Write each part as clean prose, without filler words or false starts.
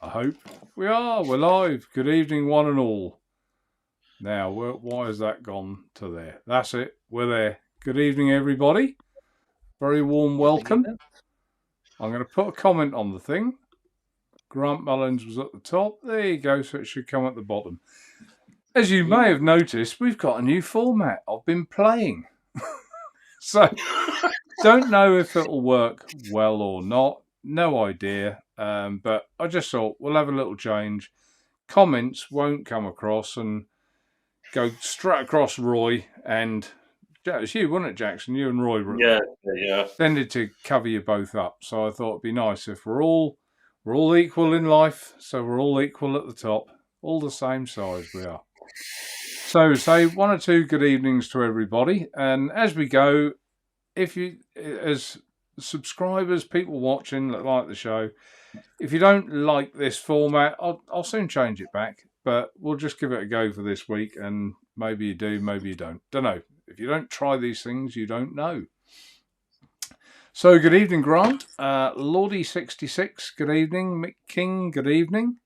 I hope. We're live. Good evening, one and all. Now, why has that gone to there? That's it. We're there. Good evening, everybody. Very warm welcome. I'm going to put a comment on the thing. Grant Mullins was at the top. There you go. So it should come at the bottom. As you may have noticed, we've got a new format. I've been playing. So, don't know if it'll work well or not. No idea. But I just thought we'll have a little change. Comments won't come across and go straight across Roy and it was you, wasn't it, Jackson? You and Roy were tended to cover you both up. So I thought it'd be nice if we're all equal in life, so we're all equal at the top, all the same size we are. So say one or two good evenings to everybody, and as we go, if you as subscribers, people watching that like the show, if you don't like this format, I'll soon change it back. But we'll just give it a go for this week, and maybe you do, maybe you don't. Don't know. If you don't try these things, you don't know. So, good evening, Grant. Lordy66, good evening. Mick King, good evening.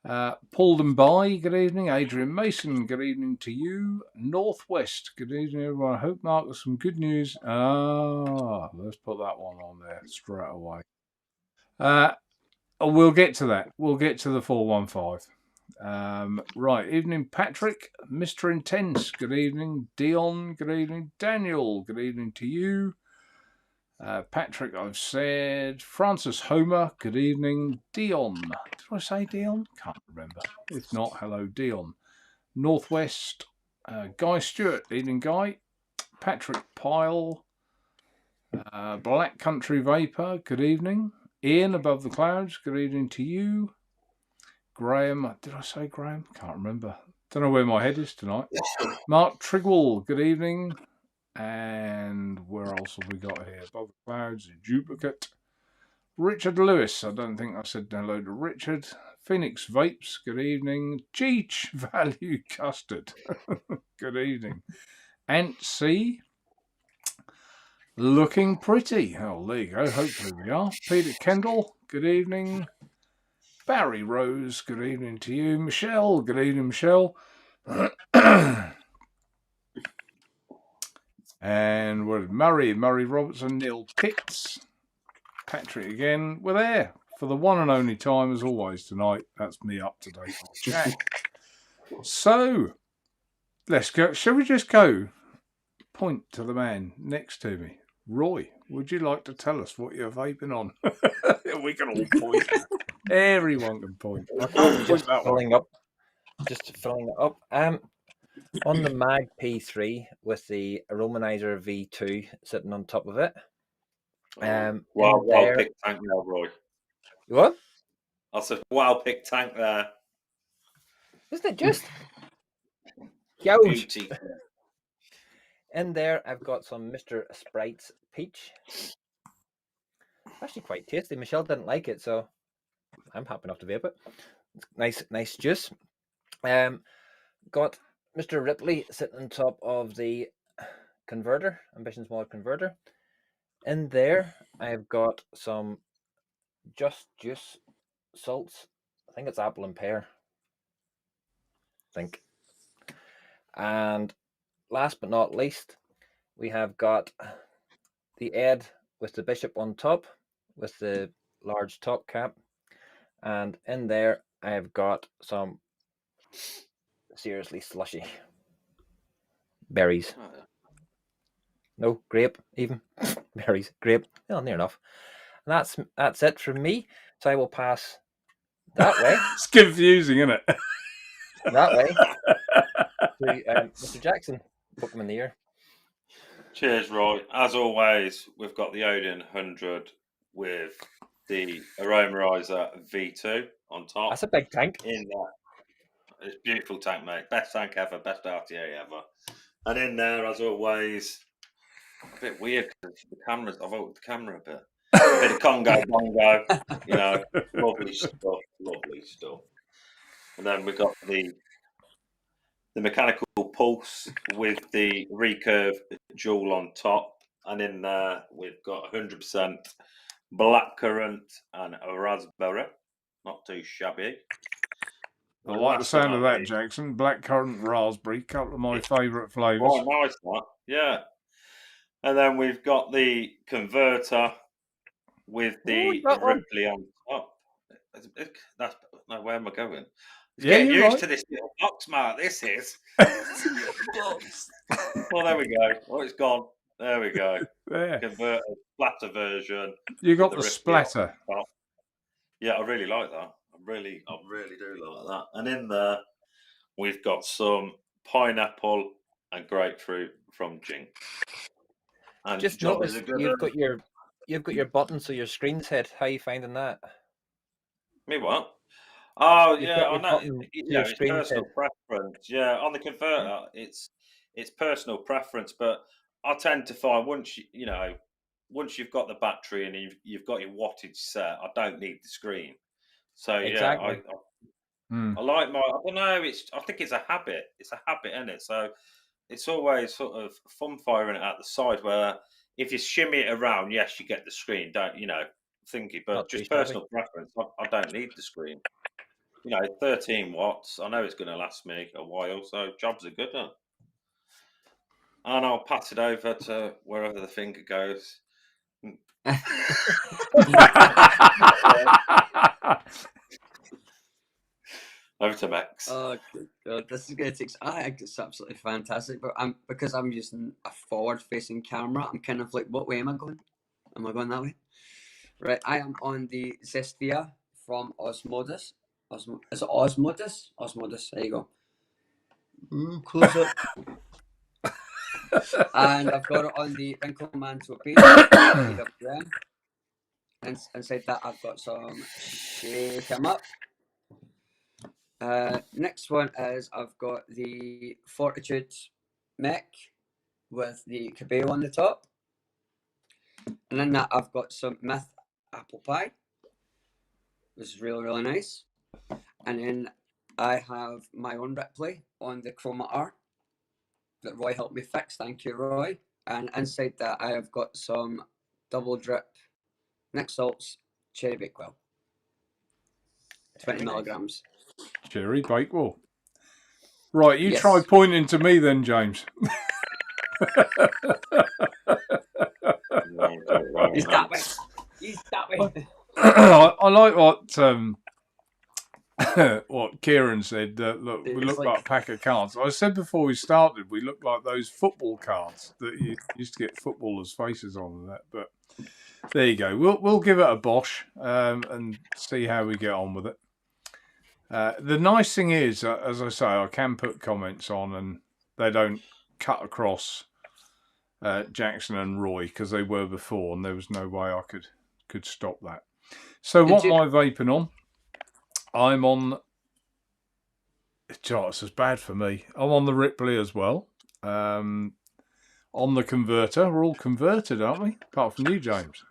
Paul Denby, good evening. Adrian Mason, good evening to you. Northwest, good evening, everyone. I hope Mark has some good news. Let's put that one on there straight away. We'll get to that. We'll get to the 415. Right, evening, Patrick, Mr. Intense, good evening. Dion, good evening. Daniel, good evening to you. Patrick, I've said. Francis Homer, good evening. Dion, did I say Dion? Can't remember. If not, hello, Dion. Northwest, Guy Stewart, evening, Guy. Patrick Pyle, Black Country Vapor, good evening. Ian, above the clouds, good evening to you. Graham, did I say Graham? Can't remember. Don't know where my head is tonight. Mark Trigwell, good evening. And where else have we got here? Above the clouds, Duplicate. Richard Lewis, I don't think I said hello to Richard. Phoenix Vapes, good evening. Cheech Value Custard, good evening. Ant C, looking pretty. Oh, there you go. Hopefully we are. Peter Kendall, good evening. Barry Rose, good evening to you. Michelle, good evening, Michelle. And what Murray Robertson, Neil Pitts, Patrick again. We're there for the one and only time as always tonight. That's me up to date on chat. So let's go. Shall we just go? Point to the man next to me. Roy, would you like to tell us what you're vaping on? We can all point. Everyone can point. I can't point that filling up. Just filling it up. On the Mag P3 with the Aromanizer V2 sitting on top of it. Well picked tank there, Roy. What? That's a well picked tank there. Isn't it just? Huge. Beauty. In there, I've got some Mr. Sprite's Peach. Actually quite tasty. Michelle didn't like it, so I'm happy enough to vape it. It's nice juice. Got Mr. Ripley sitting on top of the converter, Ambitions Mod converter. In there, I've got some Just Juice salts. I think it's apple and pear. And last but not least, we have got the Ed with the Bishop on top, with the large top cap. And in there, I have got some seriously slushy berries. No, grape, even. Berries, grape. Well, near enough. And that's it from me. So I will pass that way. It's confusing, isn't it? That way. To Mr. Jackson. Poke him in the ear. Cheers, Roy. As always, we've got the Odin 100 with the Aromarizer V2 on top. That's a big tank. In there. It's a beautiful tank, mate. Best tank ever, best RTA ever. And in there, as always, a bit weird because the cameras, I've opened the camera a bit. A bit of Congo Bongo, lovely stuff. And then we've got the mechanical pulse with the recurve jewel on top. And in there, we've got 100% blackcurrant and raspberry not too shabby. I like the sound of that, Jackson. Blackcurrant raspberry, couple of my favourite flavours. Oh, nice one. Yeah. And then we've got the converter with the Ripley on top. No, where am I going? It's getting used to this little box, Mark. This is. Well, there we go. Oh, it's gone. There we go. There. Converter, splatter version. You got the splatter. Yeah, I really like that. I really do like that. And in there, we've got some pineapple and grapefruit from Jing. And just noticed you've got your button, so your screen's hit. How are you finding that? Me what? Oh, yeah, I know. It's personal preference. Yeah, on the converter, it's personal preference. But I tend to find once you've got the battery and you've got your wattage set, I don't need the screen. So exactly. I like my. I don't know. I think it's a habit. It's a habit, isn't it? So it's always sort of fun firing it at the side. Where if you shimmy it around, yes, you get the screen. Don't thingy, but Not just personal preference. I don't need the screen. 13 watts. I know it's going to last me a while, so jobs are good. Huh? And I'll pass it over to wherever the finger goes. Over to Max. Oh God, this is going to take. I think it's absolutely fantastic, but because I'm using a forward-facing camera, I'm kind of like, what way am I going? Am I going that way? Right, I am on the Zestia from Osmodus. Is it Osmodus? Osmodus. There you go. Close up. And I've got it on the Winkleman Torpedo. And inside that, I've got some Shake 'em Up. Next one is I've got the Fortitude Mech with the Cabello on the top. And in that, I've got some Myth Apple Pie, which is really, really nice. And then I have my own Ripley on the Chroma R that Roy helped me fix. Thank you, Roy. And inside that, I have got some double drip Nick Salt's Cherry Bakewell. 20 milligrams. Cherry Bakewell. Right, you try pointing to me then, James. He's that way. He's that way. I like what Kieran said. Look, we look like a pack of cards. I said before we started, we look like those football cards that you used to get footballers' faces on and that. But there you go. We'll give it a bosh and see how we get on with it. The nice thing is, as I say, I can put comments on and they don't cut across Jackson and Roy because they were before and there was no way I could stop that. So what am I vaping on? I'm on... This is bad for me. I'm on the Ripley as well. On the converter. We're all converted, aren't we? Apart from you, James.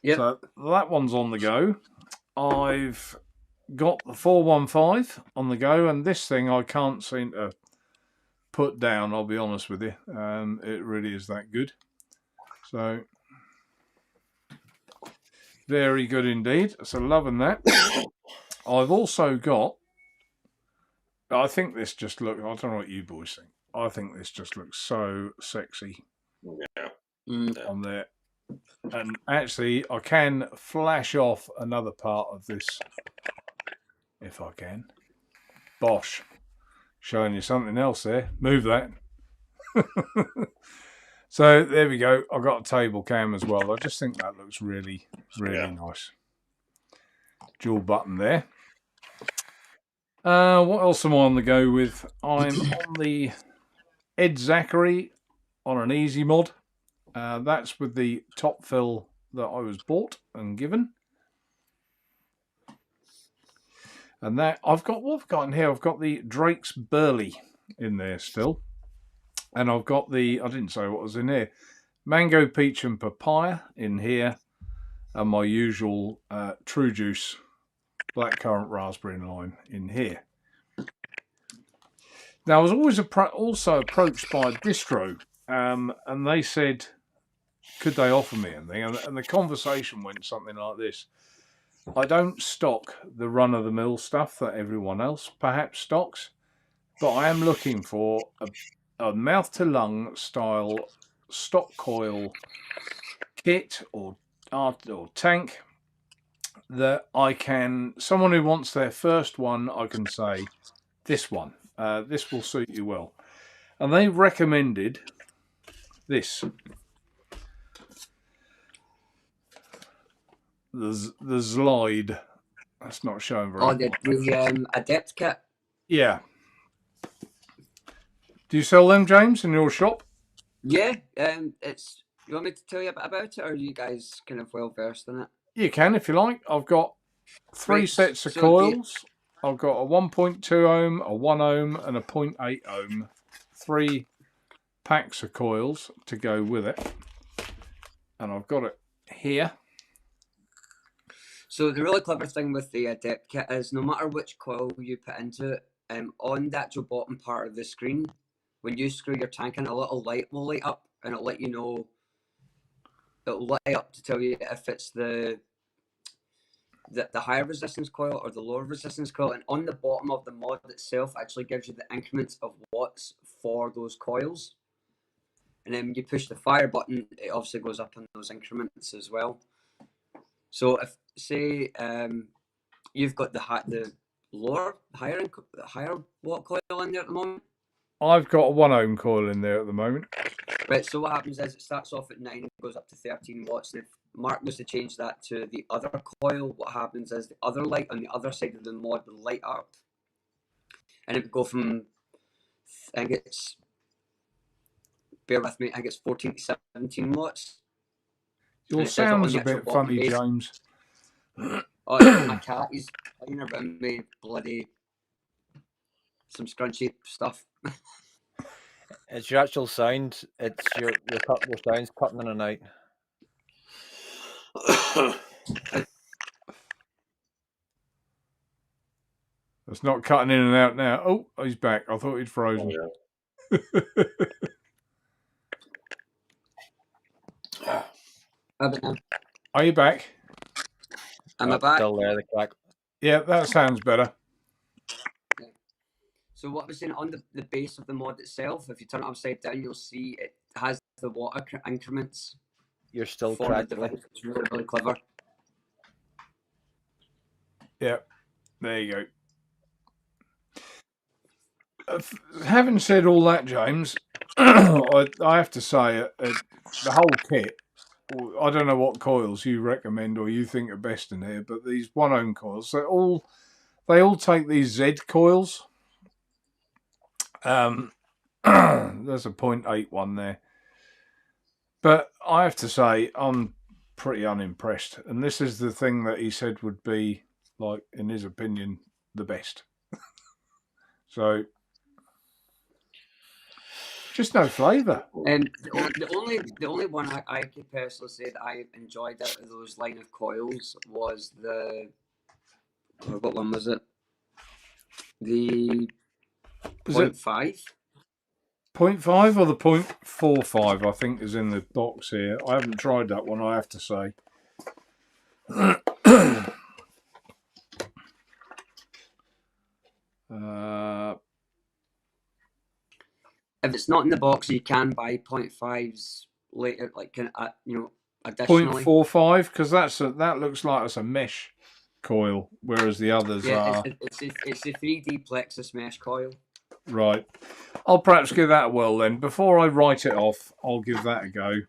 Yeah. So that one's on the go. I've got the 415 on the go, and this thing I can't seem to put down, I'll be honest with you. It really is that good. So, very good indeed. So, loving that. I've also got, I think this just looks, I don't know what you boys think. I think this just looks so sexy on there. And actually, I can flash off another part of this, if I can. Bosh. Showing you something else there. Move that. So, there we go. I've got a table cam as well. I just think that looks really, really nice. Dual button there. What else am I on the go with? I'm on the Ed Zachary on an easy mod. That's with the top fill that I was bought and given. And that I've got what I've got in here. I've got the Drake's Burley in there still. And I've got the, I didn't say what was in here. Mango, peach and papaya in here. And my usual True Juice blackcurrant raspberry and lime in here. Now I was always also approached by a distro. And they said, could they offer me anything? And the conversation went something like this. I don't stock the run-of-the-mill stuff that everyone else perhaps stocks, but I am looking for a mouth-to-lung style stock coil kit or tank that I can, someone who wants their first one, I can say, this one, this will suit you well. And they recommended this. The Slide. That's not showing very well. The Adept kit. Yeah. Do you sell them, James, in your shop? Yeah. It's. You want me to tell you a bit about it, or are you guys kind of well versed in it? You can, if you like. I've got 3 sets of coils. I've got a 1.2 ohm, a 1 ohm, and a 0.8 ohm. 3 packs of coils to go with it. And I've got it here. So the really clever thing with the Adept kit is no matter which coil you put into it, on the actual bottom part of the screen, when you screw your tank in, a little light will light up and it'll let you know. It'll light up to tell you if it's the higher resistance coil or the lower resistance coil. And on the bottom of the mod itself actually gives you the increments of watts for those coils. And then when you push the fire button, it obviously goes up in those increments as well. So if say you've got the higher watt coil in there at the moment. I've got a 1 ohm coil in there at the moment. Right, so what happens is it starts off at 9 and goes up to 13 watts. And if Mark was to change that to the other coil, what happens is the other light on the other side of the mod will light up. And it would go from, I think it's, bear with me, I think it's 14 to 17 watts. Your sound's a bit funny, base. James. Oh, my cat, he's playing around me, bloody, some scrunchy stuff. It's your actual sound. It's your sound's cutting in and out. It's not cutting in and out now. Oh, he's back. I thought he'd frozen. Oh, yeah. Are you back? Am I back? Still there, the crack. Yeah, that sounds better. Yeah. So what I was saying, on the base of the mod itself, if you turn it upside down, you'll see it has the water increments. You're still for cracked. the device. It's really, really clever. Yeah, there you go. Having said all that, James, I have to say, the whole kit, I don't know what coils you recommend or you think are best in here, but these 1 ohm coils, they all take these Z coils. There's a 0.8 one there. But I have to say, I'm pretty unimpressed. And this is the thing that he said would be, like, in his opinion, the best. So, just no flavour. The only one I could personally say that I enjoyed out of those line of coils was what one was it? The 0.5. 0.5 or the 0.45, I think, is in the box here. I haven't tried that one, I have to say. If it's not in the box, you can buy 0.5s later, like additionally. 0.45, because that looks like it's a mesh coil, whereas the others are. It's a 3D plexus mesh coil. Right. I'll perhaps give that a whirl then. Before I write it off, I'll give that a go.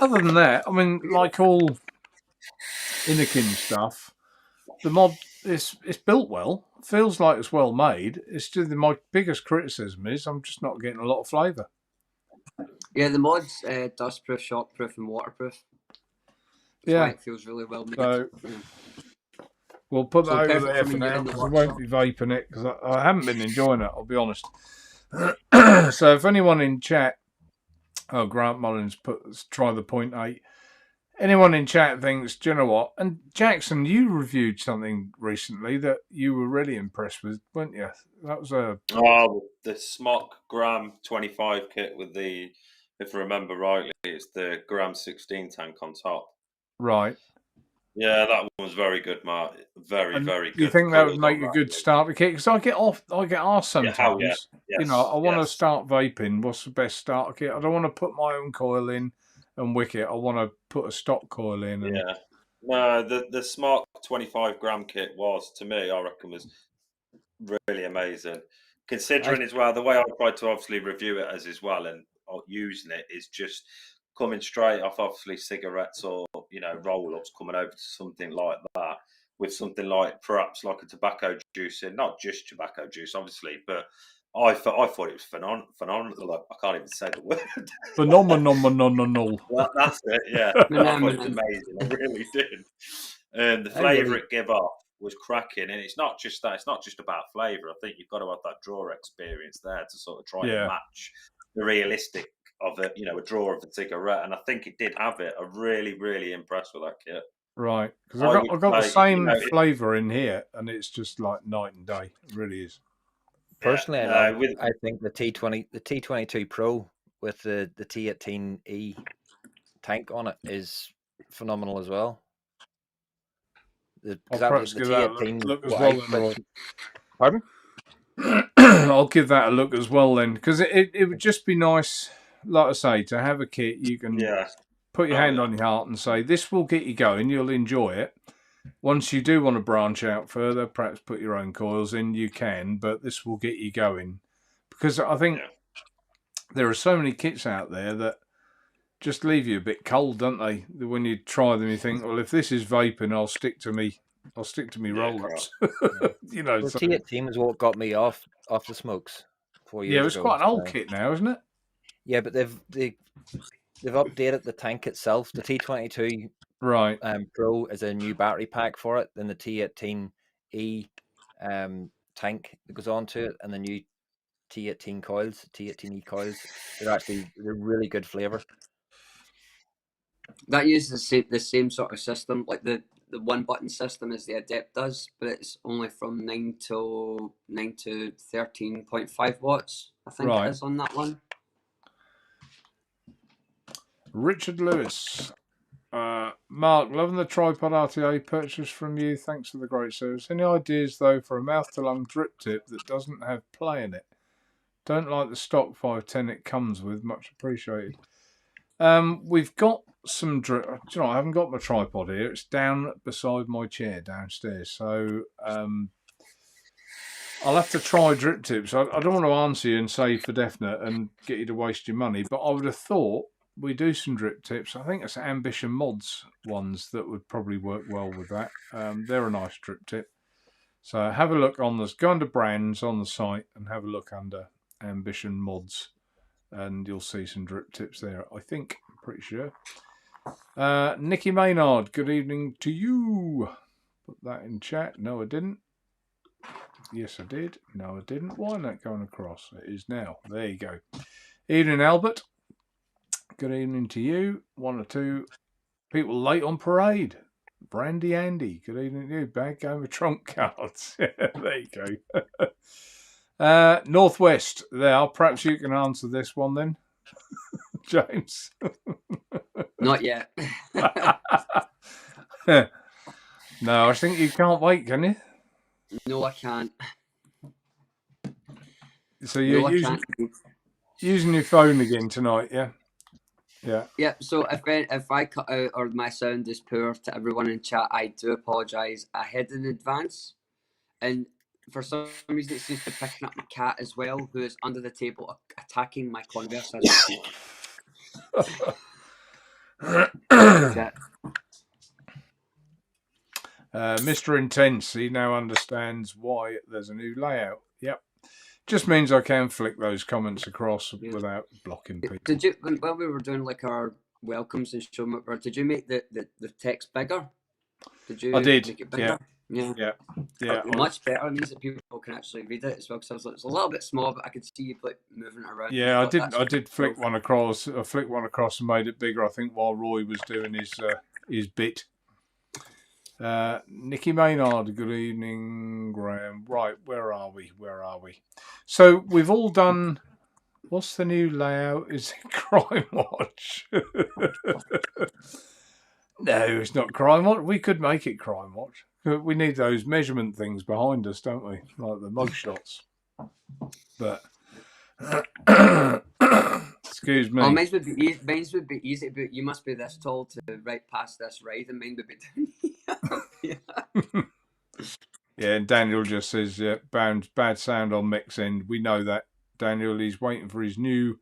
Other than that, I mean, like all Innikin stuff, the mod it's built well. Feels like it's well made. It's just my biggest criticism is I'm just not getting a lot of flavour. Yeah, the mod's dustproof, shockproof, and waterproof. That's why it feels really well made. So, we'll put that over there for now because I won't be vaping it because I haven't been enjoying it, I'll be honest. So if anyone in chat, Grant Mullins try the 0.8. Anyone in chat thinks, do you know what? And Jackson, you reviewed something recently that you were really impressed with, weren't you? That was the Smock Gram 25 kit with the, if I remember rightly, it's the Gram 16 tank on top. Right. Yeah, that one was very good, Mark. Very, very good. You think that would Colours make on a that good one. starter kit? Because I get asked Yeah, hell yeah. sometimes. Yes, You know, I want to yes. start vaping. What's the best starter kit? I don't want to put my own coil in and wick it. I want to put a stock coil in. And Yeah. No, the Smart 25-gram kit was, to me, I reckon, was really amazing. Considering as well, the way I tried to obviously review it as well and using it is just coming straight off obviously cigarettes or, roll-ups, coming over to something like that with something like perhaps like a tobacco juice in, not just tobacco juice, obviously, but I thought it was phenomenal. Like, I can't even say the word. phenomenal. That's it, yeah. I thought it was amazing. I really did. And the flavour it gave off was cracking. And it's not just that. It's not just about flavour. I think you've got to have that drawer experience there to sort of try and match the realistic of a drawer of a cigarette. And I think it did have it. I'm really, really impressed with that kit. Right, because I've got the same flavour in here, and it's just like night and day. It really is. Personally, I think the T22 Pro with the T18E tank on it is phenomenal as well. I'll perhaps give that a look as well. Pardon? I'll give that a look as well then, because it would just be nice, like I say, to have a kit you can put your hand on your heart and say, this will get you going, you'll enjoy it. Once you do want to branch out further, perhaps put your own coils in, you can, but this will get you going. Because I think there are so many kits out there that just leave you a bit cold, don't they? When you try them, you think, well, if this is vaping, I'll stick to me roll-ups. You know, well, T18 was what got me off the smokes 4 years ago. Yeah, it's quite an old kit now, isn't it? Yeah, but they've updated the tank itself. The T22 Pro is a new battery pack for it. Then the T18E tank that goes onto it, and the new T18 coils, T18E coils. They're really good flavour. That uses the same sort of system, like the one button system as the Adept does, but it's only from 9 to 13.5 watts. I think it is on that one. Richard Lewis. Mark, loving the tripod RTA purchase from you. Thanks for the great service. Any ideas, though, for a mouth-to-lung drip tip that doesn't have play in it? Don't like the stock 510 it comes with. Much appreciated. We've got some drip. Do you know, I haven't got my tripod here. It's down beside my chair downstairs. So I'll have to try drip tips. I don't want to answer you and say for definite and get you to waste your money, but I would have thought we do some drip tips. I think it's Ambition Mods ones that would probably work well with that. They're a nice drip tip. So have a look on this. Go under brands on the site and have a look under Ambition Mods, and you'll see some drip tips there. I think, I'm pretty sure. Nikki Maynard, good evening to you. Put that in chat. No, I didn't. Yes, I did. No, I didn't. Why isn't that going across? It is now. There you go. Evening, Albert. Good evening to you. One or two people late on parade. Brandy Andy. Good evening to you. Bad game of trump cards. There you go. Northwest. There. Perhaps you can answer this one then, James. Not yet. No, I think you can't wait, can you? No, I can't. So you're using your phone again tonight, yeah? Yeah. Yeah, so if I cut out or my sound is poor to everyone in chat, I do apologise ahead in advance. And for some reason, it seems to be picking up my cat as well, who is under the table attacking my Converse as we speak. Mr. Intense, he now understands why there's a new layout. Yep. Just means I can flick those comments across without blocking people. Did you, when we were doing like our welcomes and show, did you make the text bigger? Did you? I did. Make it bigger? Yeah. Much better. It means that people can actually read it as well. Because it's a little bit small, but I could see you like moving it around. Yeah, I did flick one across. I flicked one across and made it bigger. I think while Roy was doing his bit. Nikki Maynard, good evening, Graham. Right, where are we? So we've all done. What's the new layout? Is it Crime Watch? No, it's not Crime Watch. We could make it Crime Watch. We need those measurement things behind us, don't we? Like the mugshots. But excuse me. Oh, mine would be easy, but you must be this tall to right past this ride, and mine would be down here. Yeah, and Daniel just says, yeah, bad sound on Mick's end. We know that, Daniel. He's waiting for his new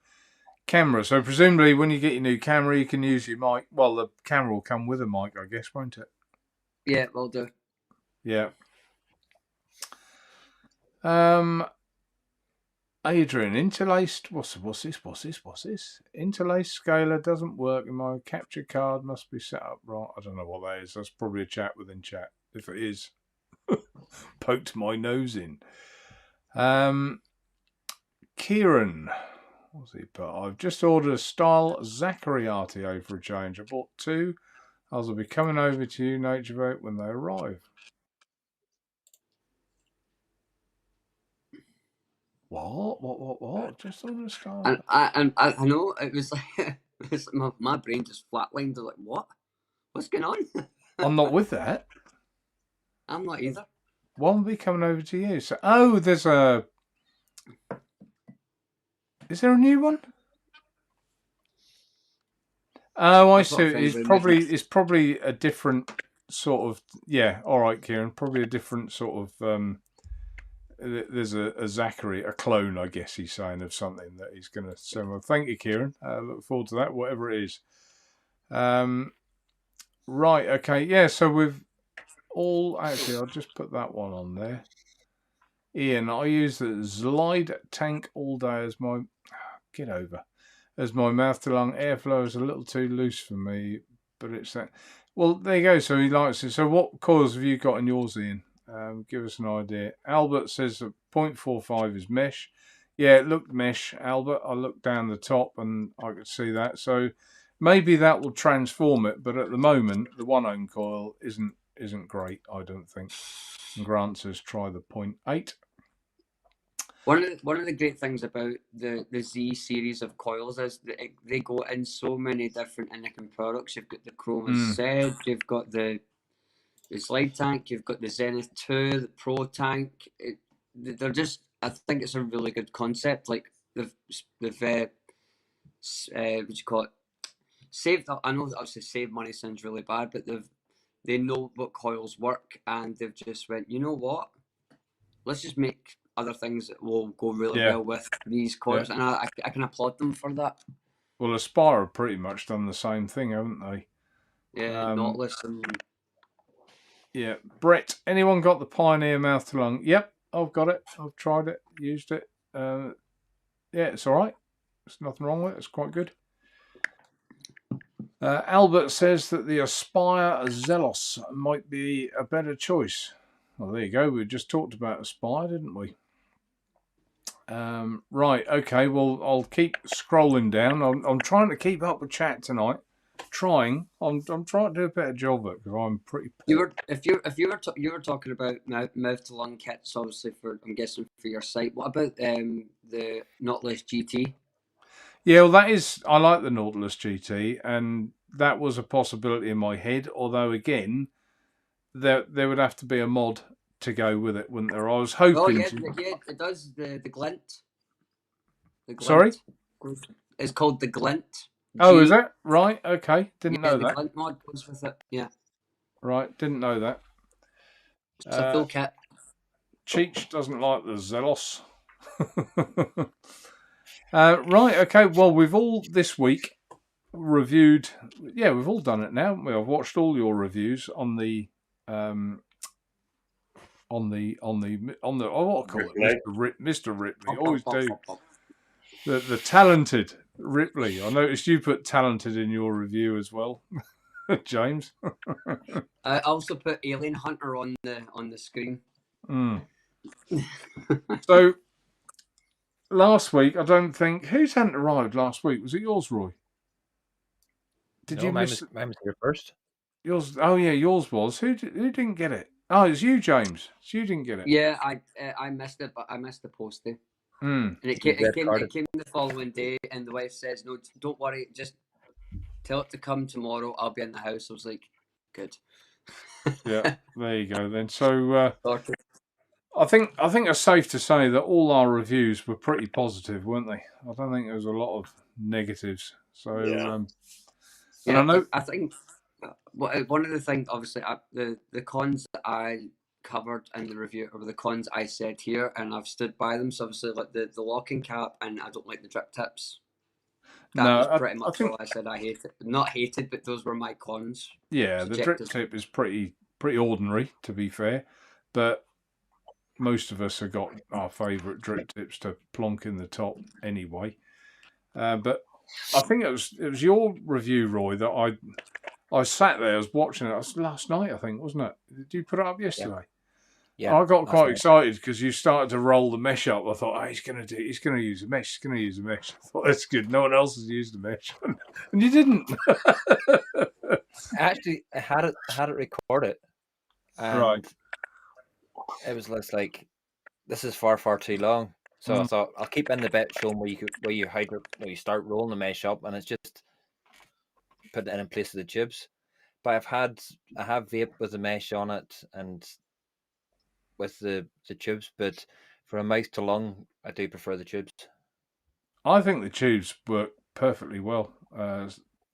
camera. So presumably when you get your new camera, you can use your mic. Well, the camera will come with a mic, I guess, won't it? Yeah, will do. Yeah. Adrian, interlaced. What's this? Interlaced scaler doesn't work, and my capture card must be set up right. I don't know what that is. That's probably a chat within chat. If it is, poked my nose in. Kieran, what's he put? I've just ordered a style Zachary RTO for a change. I bought 2. I'll be coming over to you, Naturevape, when they arrive. What? Just on the style. And I know it was like my brain just flatlined. I was like, what? What's going on? I'm not with that. I'm not either. One will be coming over to you. So, there's a. Is there a new one? Oh, I see. It's probably a different sort of. Yeah, all right, Kieran. Probably a different sort of. There's a Zachary, a clone, I guess he's saying, of something that he's going to send. Well, thank you, Kieran. Look forward to that, whatever it is. Right, okay, yeah. So we've all actually. I'll just put that one on there. Ian, I use the Zlide tank all day as my as my mouth to lung airflow is a little too loose for me, but it's that. Well, there you go. So he likes it. So what coils have you got in yours, Ian? Give us an idea. Albert says that 0.45 is mesh. Yeah, it looked mesh, Albert. I looked down the top and I could see that. So maybe that will transform it, but at the moment the 1 ohm coil isn't great, I don't think. And Grant says try the 0.8. One of the great things about the Z series of coils is that they go in so many different Anakin products. You've got the Chroma Z, you've got the Slide tank, you've got the Zenith 2, the Pro tank. They're just, I think it's a really good concept. Like they've what do you call it? Saved. I know obviously save money sounds really bad, but they know what coils work, and they've just went, you know what? Let's just make other things that will go really well with these coils, and I can applaud them for that. Well, Aspire have pretty much done the same thing, haven't they? Yeah, Nautilus and. Yeah, Brett. Anyone got the Pioneer mouth to lung? Yep, I've got it. I've tried it, used it. Yeah, it's all right. There's nothing wrong with it. It's quite good. Albert says that the Aspire Zelos might be a better choice. Well, there you go. We just talked about Aspire, didn't we? Right. Okay. Well, I'll keep scrolling down. I'm trying to keep up with chat tonight. I'm trying to do a better job of it because I'm pretty. You were talking about mouth to lung kits, obviously I'm guessing for your site. What about the Nautilus GT? Yeah, well, I like the Nautilus GT, and that was a possibility in my head. Although again, there would have to be a mod to go with it, wouldn't there? I was hoping. Oh yeah, it does the glint. Sorry, it's called the glint. Oh, is that right? Okay, didn't know that. The glint mod goes with it. Yeah. Right, didn't know that. It's a full kit. Cheech doesn't like the Zelos. Right, okay. Well, we've all this week reviewed. Yeah, we've all done it now. I've watched all your reviews on the what I call it, Mr. Ripley. Always do. The talented Ripley. I noticed you put talented in your review as well, James. I also put Alien Hunter on the screen. So last week, I don't think whose hadn't arrived last week. Was it yours, Roy? Did you miss? Mine was here first. Yours. Oh yeah, yours was. Who didn't get it? Oh, it's you, James. So you didn't get it. Yeah, I missed it, but I missed the posting. And it came the following day, and the wife says, "No, don't worry, just tell it to come tomorrow. I'll be in the house. I was like, good. Yeah, there you go then. So Sorted. I think it's safe to say that all our reviews were pretty positive, weren't they? I don't think there was a lot of negatives. So Yeah. and Yeah, I know I think one of the things, obviously, the cons that I covered in the review or the cons I said here, and I've stood by them. So obviously, like the locking cap, and I don't like the drip tips. That was no, pretty I much think all I said. I hated, not hated, but those were my cons. yeah, the drip Subjective. tip is pretty ordinary, to be fair, but most of us have got our favourite drip tips to plonk in the top anyway. But I think it was your review, Roy, that I sat there, I was watching it. It was last night, I think, wasn't it? Did you put it up yesterday? Yeah. I got last quite night. excited because you started to roll the mesh up. I thought, oh, he's going to use a mesh. He's going to use a mesh. I thought, that's good. No one else has used a mesh. And you didn't. Actually, I had it recorded, and Right. it was less like, this is far too long. So I thought I'll keep in the bit showing where you start rolling the mesh up, and it's just putting it in place of the tubes. But I have vaped with the mesh on it and with the tubes, but for a mouth to lung, I do prefer the tubes. I think the tubes work perfectly well.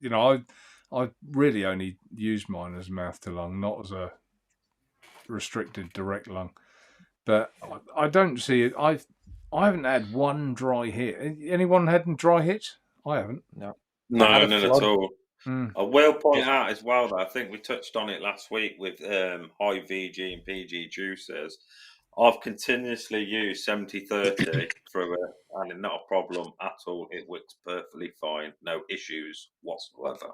You know, I really only used mine as mouth to lung, not as a restricted direct lung. But I don't see it. I haven't had one dry hit. Anyone had any dry hits? I haven't. No, No, I had a none flood. at all. Mm. I will point out as well that I think we touched on it last week with high VG and PG juices. I've continuously used 70/30 through it, and it's not a problem at all. It works perfectly fine, no issues whatsoever.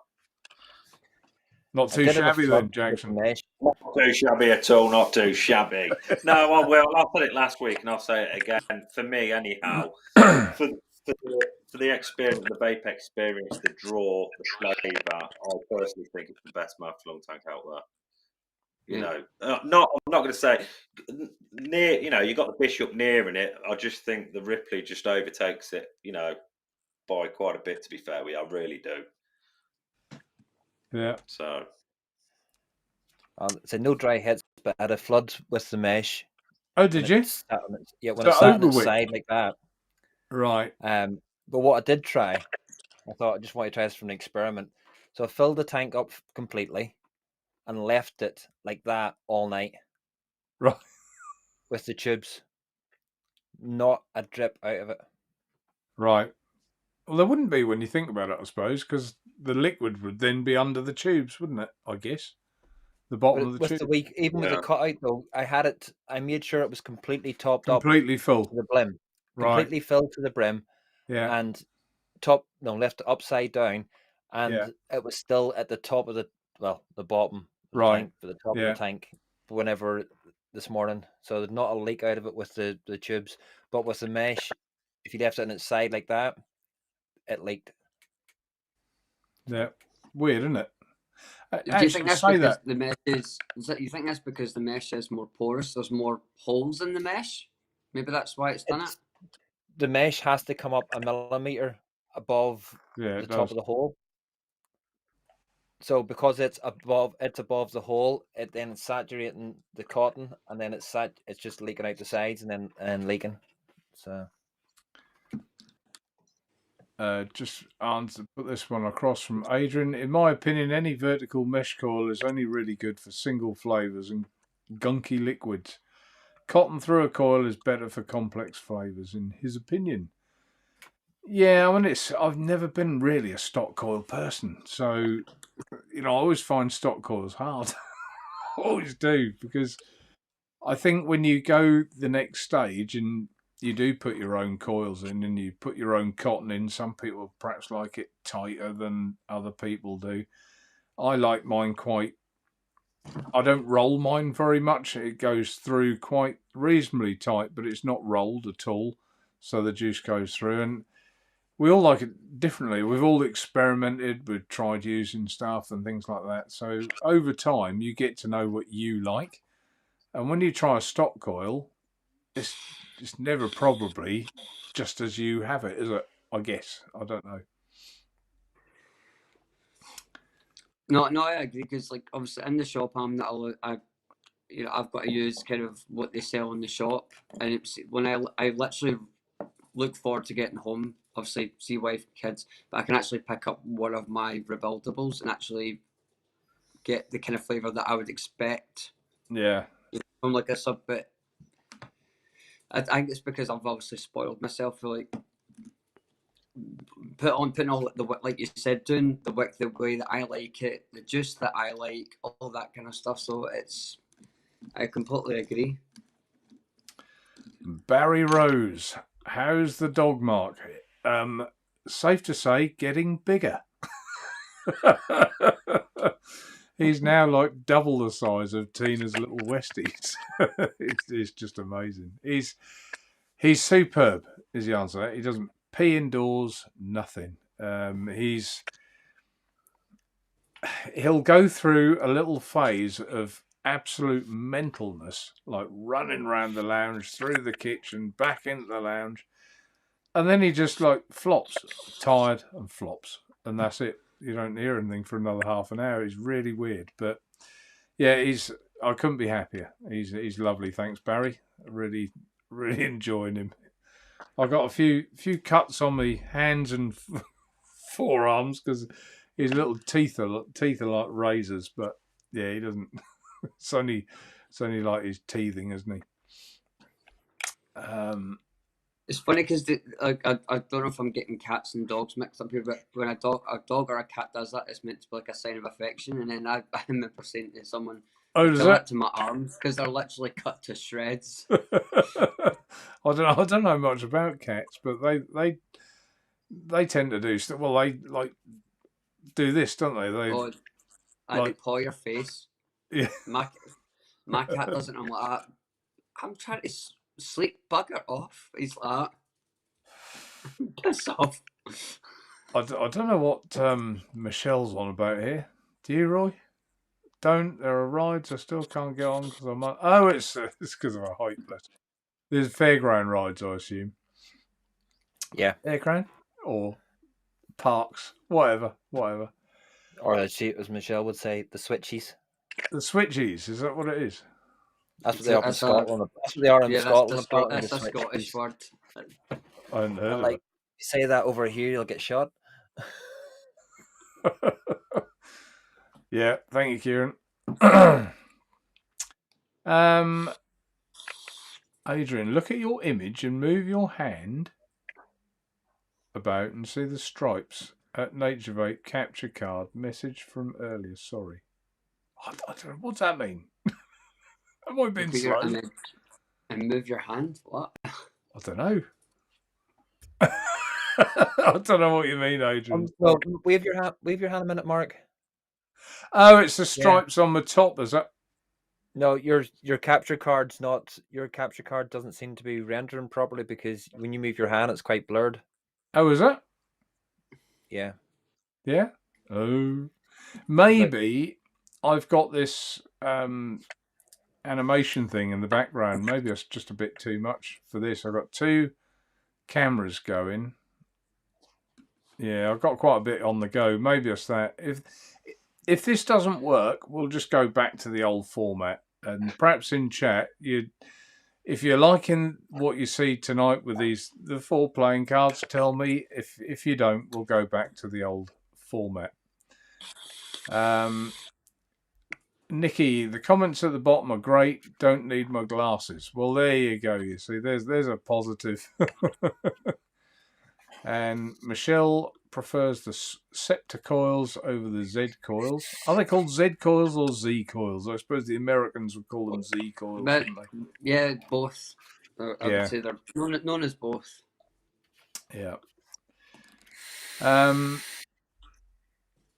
Not I too did have a shabby flood then, Jackson. with the mesh. Not too shabby at all, not too shabby. No, I said it last week and I'll say it again. For me, anyhow, for the experience, the vape experience, the draw, the flavour, I personally think it's the best mouth long tank out there. You know, I'm not going to say near. You know, you got the Bishop near in it. I just think the Ripley just overtakes it. You know, by quite a bit. To be fair, I really do. Yeah. So So no dry hits, but I had a flood with the mesh. Oh, did you? When it sat on its overwick. side like that. Right. But what I did try, I thought I just want to try this for an experiment. So I filled the tank up completely and left it like that all night. Right. With the tubes. Not a drip out of it. Right. Well, there wouldn't be when you think about it, I suppose, because the liquid would then be under the tubes, wouldn't it? I guess the bottom of the With tube. the week, even with the cutout though, I made sure it was completely topped completely up full to the brim. Right. Completely filled to the brim. Yeah. And left it upside down, and it was still at the top of the bottom of the tank, for the top of the tank whenever this morning. So there's not a leak out of it with the tubes, but with the mesh, if you left it on its side like that, it leaked. Yeah, weird, isn't it? Do you think that's because the mesh you think that's because the mesh is more porous? There's more holes in the mesh. Maybe that's why it's done it. The mesh has to come up a millimeter above the top of the hole. So because it's above the hole, it's saturating the cotton, and then it's just leaking out the sides and leaking. So just put this one across from Adrian. In my opinion, any vertical mesh coil is only really good for single flavors and gunky liquids. Cotton through a coil is better for complex flavors, in his opinion. Yeah, I mean, I've never been really a stock coil person, so I always find stock coils hard. I always do, because I think when you go the next stage and you do put your own coils in and you put your own cotton in, some people perhaps like it tighter than other people do. I like mine I don't roll mine very much. It goes through quite reasonably tight, but it's not rolled at all, so the juice goes through. And we all like it differently. We've all experimented, we've tried using stuff and things like that. So over time, you get to know what you like. And when you try a stock coil, it's never probably just as you have it, is it? I guess. I don't know. No, I agree because like obviously in the shop I've got to use kind of what they sell in the shop, and it's when I literally look forward to getting home. Obviously, see wife, kids, but I can actually pick up one of my rebuildables and actually get the kind of flavour that I would expect Yeah. from like a sub. But I think it's because I've obviously spoiled myself for like putting all the like you said, doing the wick the way that I like it, the juice that I like, all that kind of stuff. So I completely agree. Barry Rose, how's the dog market? Safe to say, getting bigger. He's now like double the size of Tina's little Westies. It's just amazing. He's superb, is the answer. He doesn't pee indoors, nothing. He'll go through a little phase of absolute mentalness, like running around the lounge, through the kitchen, back into the lounge, and then he just like flops, tired and flops, and that's it. You don't hear anything for another half an hour. It's really weird, but yeah, I couldn't be happier. He's lovely. Thanks, Barry. Really enjoying him. I got a few cuts on my hands and forearms because his little teeth are like razors. But yeah, he doesn't. It's only like his teething, isn't he? It's funny because I don't know if I'm getting cats and dogs mixed up here, but when a dog or a cat does that, it's meant to be like a sign of affection. And then I remember saying to someone, "Oh, does tell that that to my arms because they're literally cut to shreds." I don't know much about cats, but they tend to do stuff. Well, they like do this, don't they? They paw your face. Yeah. My cat doesn't. I'm like, I'm trying to sleep, bugger off. He's like, piss off. I don't know what Michelle's on about here. Do you, Roy? Don't. There are rides I still can't get on because I'm on. Oh, it's because of a height. There's fairground rides, I assume. Yeah. Fairground or parks, whatever. Or as Michelle would say, the switchies. The switchies, is that what it is? That's what they are in Scotland. That's what they are in Scotland. That's a Scottish word. I hadn't heard of it. You say that over here, you'll get shot. Yeah, thank you, Kieran. Adrian, look at your image and move your hand about and see the stripes at Naturevape capture card. Message from earlier. Sorry. I don't know. What's that mean? Am I being slow? And move your hand? What? I don't know. I don't know what you mean, Adrian. Well, wave your hand a minute, Mark. Oh, it's the stripes on the top, is that? No, your capture card's not. Your capture card doesn't seem to be rendering properly because when you move your hand, it's quite blurred. Oh, is it? Yeah. Yeah. Oh, maybe I've got this animation thing in the background. Maybe it's just a bit too much for this. I've got two cameras going. Yeah, I've got quite a bit on the go. Maybe it's that. If this doesn't work, we'll just go back to the old format. And perhaps in chat, if you're liking what you see tonight with the 4 playing cards, tell me. If you don't, we'll go back to the old format. Nikki, the comments at the bottom are great. Don't need my glasses. Well, there you go. You see, there's a positive. And Michelle prefers the Scepter coils over the Z coils. Are they called Z coils or Z coils? I suppose the Americans would call them Z coils, wouldn't they? Yeah, both. I would say they're known as both. Yeah.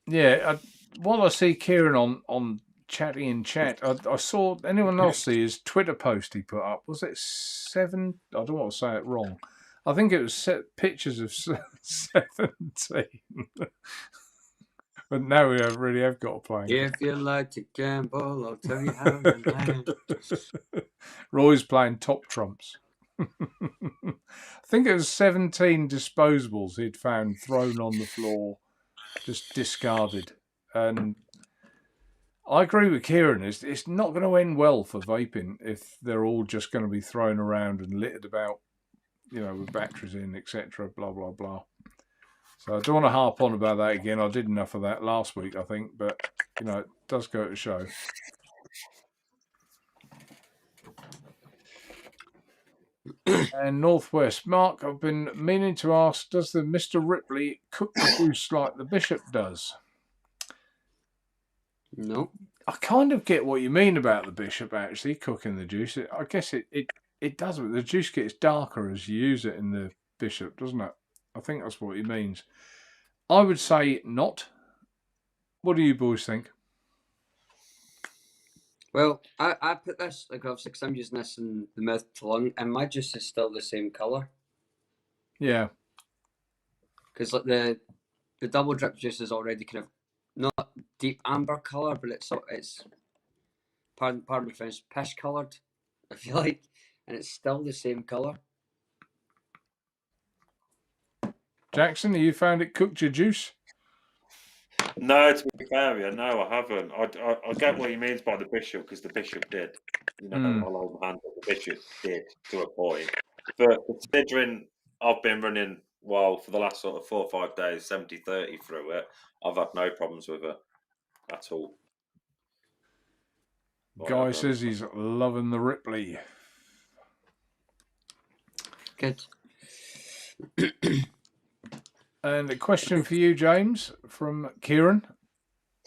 Yeah. While I see Kieran on chatting in chat, I saw anyone else see his Twitter post he put up. Was it 7? I don't want to say it wrong. I think it was pictures of 17. But now we really have got a plan. If you like to gamble, I'll tell you how to land. Roy's playing top trumps. I think it was 17 disposables he'd found thrown on the floor, just discarded. And I agree with Kieran. It's not going to end well for vaping if they're all just going to be thrown around and littered about, with batteries in, etc. Blah blah blah. So I don't want to harp on about that again. I did enough of that last week, I think, but it does go to show. And Northwest, Mark, I've been meaning to ask: does the Mr. Ripley cook the juice like the Bishop does? No. I kind of get what you mean about the Bishop actually cooking the juice. I guess it does, but the juice gets darker as you use it in the Bishop, doesn't it? I think that's what he means. I would say not. What do you boys think? Well, I put this, like, obviously, because I'm using this in the mouth to lung, and my juice is still the same colour. Yeah. Because, like, the double drip juice is already kind of not deep amber colour, but it's pardon my French, pish coloured, I feel like, and it's still the same colour. Jackson, have you found it cooked your juice? No, to be fair, no, I haven't. I get what he means by the Bishop, because the Bishop did. I'll hold my hand up. The Bishop did to a point. But considering I've been running, for the last sort of 4 or 5 days, 70-30 through it, I've had no problems with it at all. Guy says he's loving the Ripley. Good. And a question for you, James, from Kieran.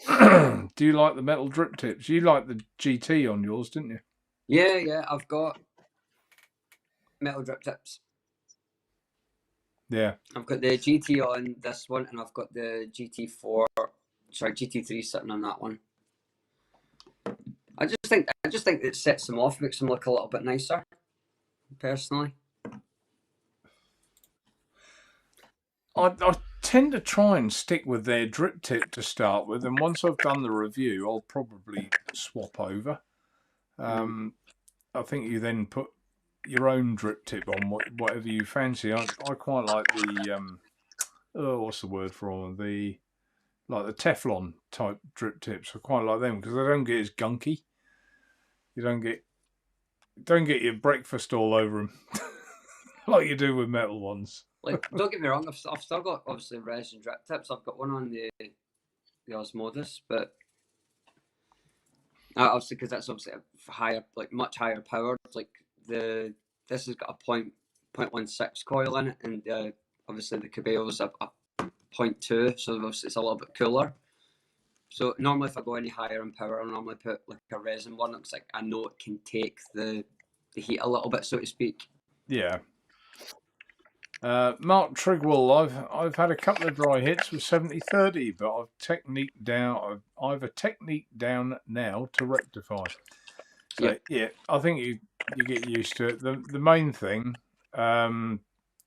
Do you like the metal drip tips? You like the GT on yours, didn't you? Yeah, I've got metal drip tips. Yeah. I've got the GT on this one, and I've got the GT3 sitting on that one. I just think it sets them off, makes them look a little bit nicer, personally. I tend to try and stick with their drip tip to start with, and once I've done the review, I'll probably swap over. I think you then put your own drip tip on whatever you fancy. I quite like the what's the word for them? The Teflon type drip tips. I quite like them because they don't get as gunky. You don't get your breakfast all over them like you do with metal ones. Like, don't get me wrong, I've still got obviously resin drip tips. I've got one on the Osmodus, but obviously because that's obviously a higher, like much higher powered. Like this has got a 0.16 coil in it, and obviously the Caballo's a 0.2, so obviously it's a little bit cooler. So normally if I go any higher in power, I'll normally put like a resin one. It's like I know it can take the heat a little bit, so to speak. Yeah. Mark Trigwell, I've had a couple of dry hits with 70-30, but I've a technique down now to rectify. So yeah, I think you get used to it. The main thing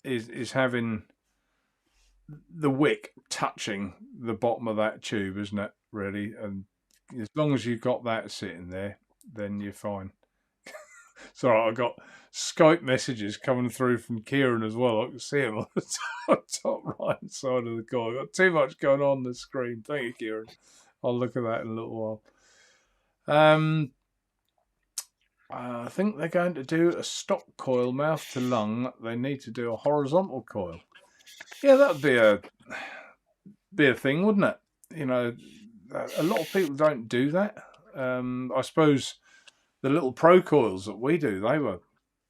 is having the wick touching the bottom of that tube, isn't it? Really, and as long as you've got that sitting there, then you're fine. Sorry, I got Skype messages coming through from Kieran as well. I can see him on the top right side of the call. I've got too much going on the screen. Thank you, Kieran. I'll look at that in a little while. I think they're going to do a stock coil mouth to lung. They need to do a horizontal coil. Yeah, that would be a thing, wouldn't it? A lot of people don't do that. I suppose the little pro coils that we do, they were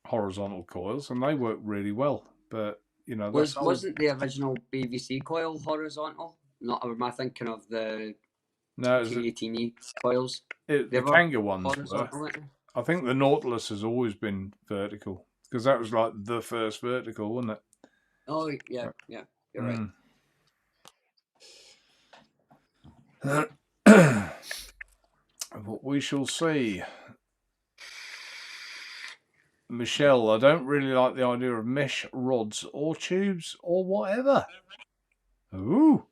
horizontal coils and they work really well. But wasn't the original BVC coil horizontal? Not am I thinking of the K18E coils? The Kanga ones were. I think the Nautilus has always been vertical because that was like the first vertical, wasn't it? Oh yeah, you're right. But we shall see. Michelle, I don't really like the idea of mesh rods or tubes or whatever. Ooh.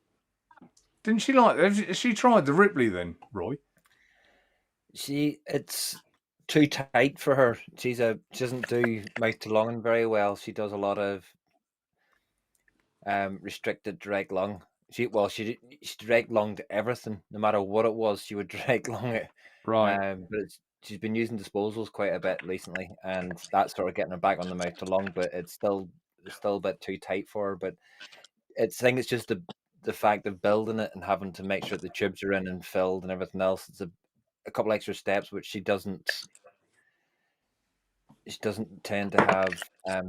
Didn't she like that? Has she tried the Ripley then, Roy? It's too tight for her. She doesn't do mouth to lung very well. She does a lot of restricted direct lung, She drag lunged everything, no matter what it was. She would drag lung it. Right. But she's been using disposals quite a bit recently, and that's sort of getting her back on the mouth to lung. But it's still a bit too tight for her. But I think it's just the fact of building it and having to make sure the tubes are in and filled and everything else. It's a couple extra steps which she doesn't tend to have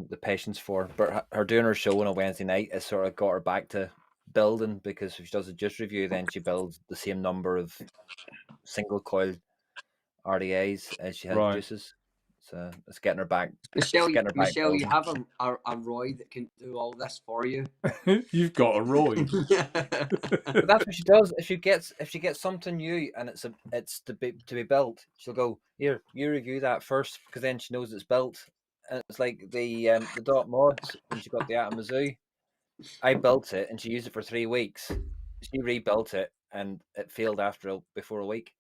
the patience for. But her doing her show on a Wednesday night has sort of got her back to building, because if she does a juice review, then she builds the same number of single coil RDAs as she has Right. juices. So it's getting her back. Michelle, Getting her back Michelle, you building. have a Roy that can do all this for you. You've got a Roy. But that's what she does. If she gets something new and it's to be built, she'll go, here, you review that first, because then she knows it's built. And it's like the dot mods when she got the Atomazoo. I built it and she used it for 3 weeks. She rebuilt it and it failed before a week.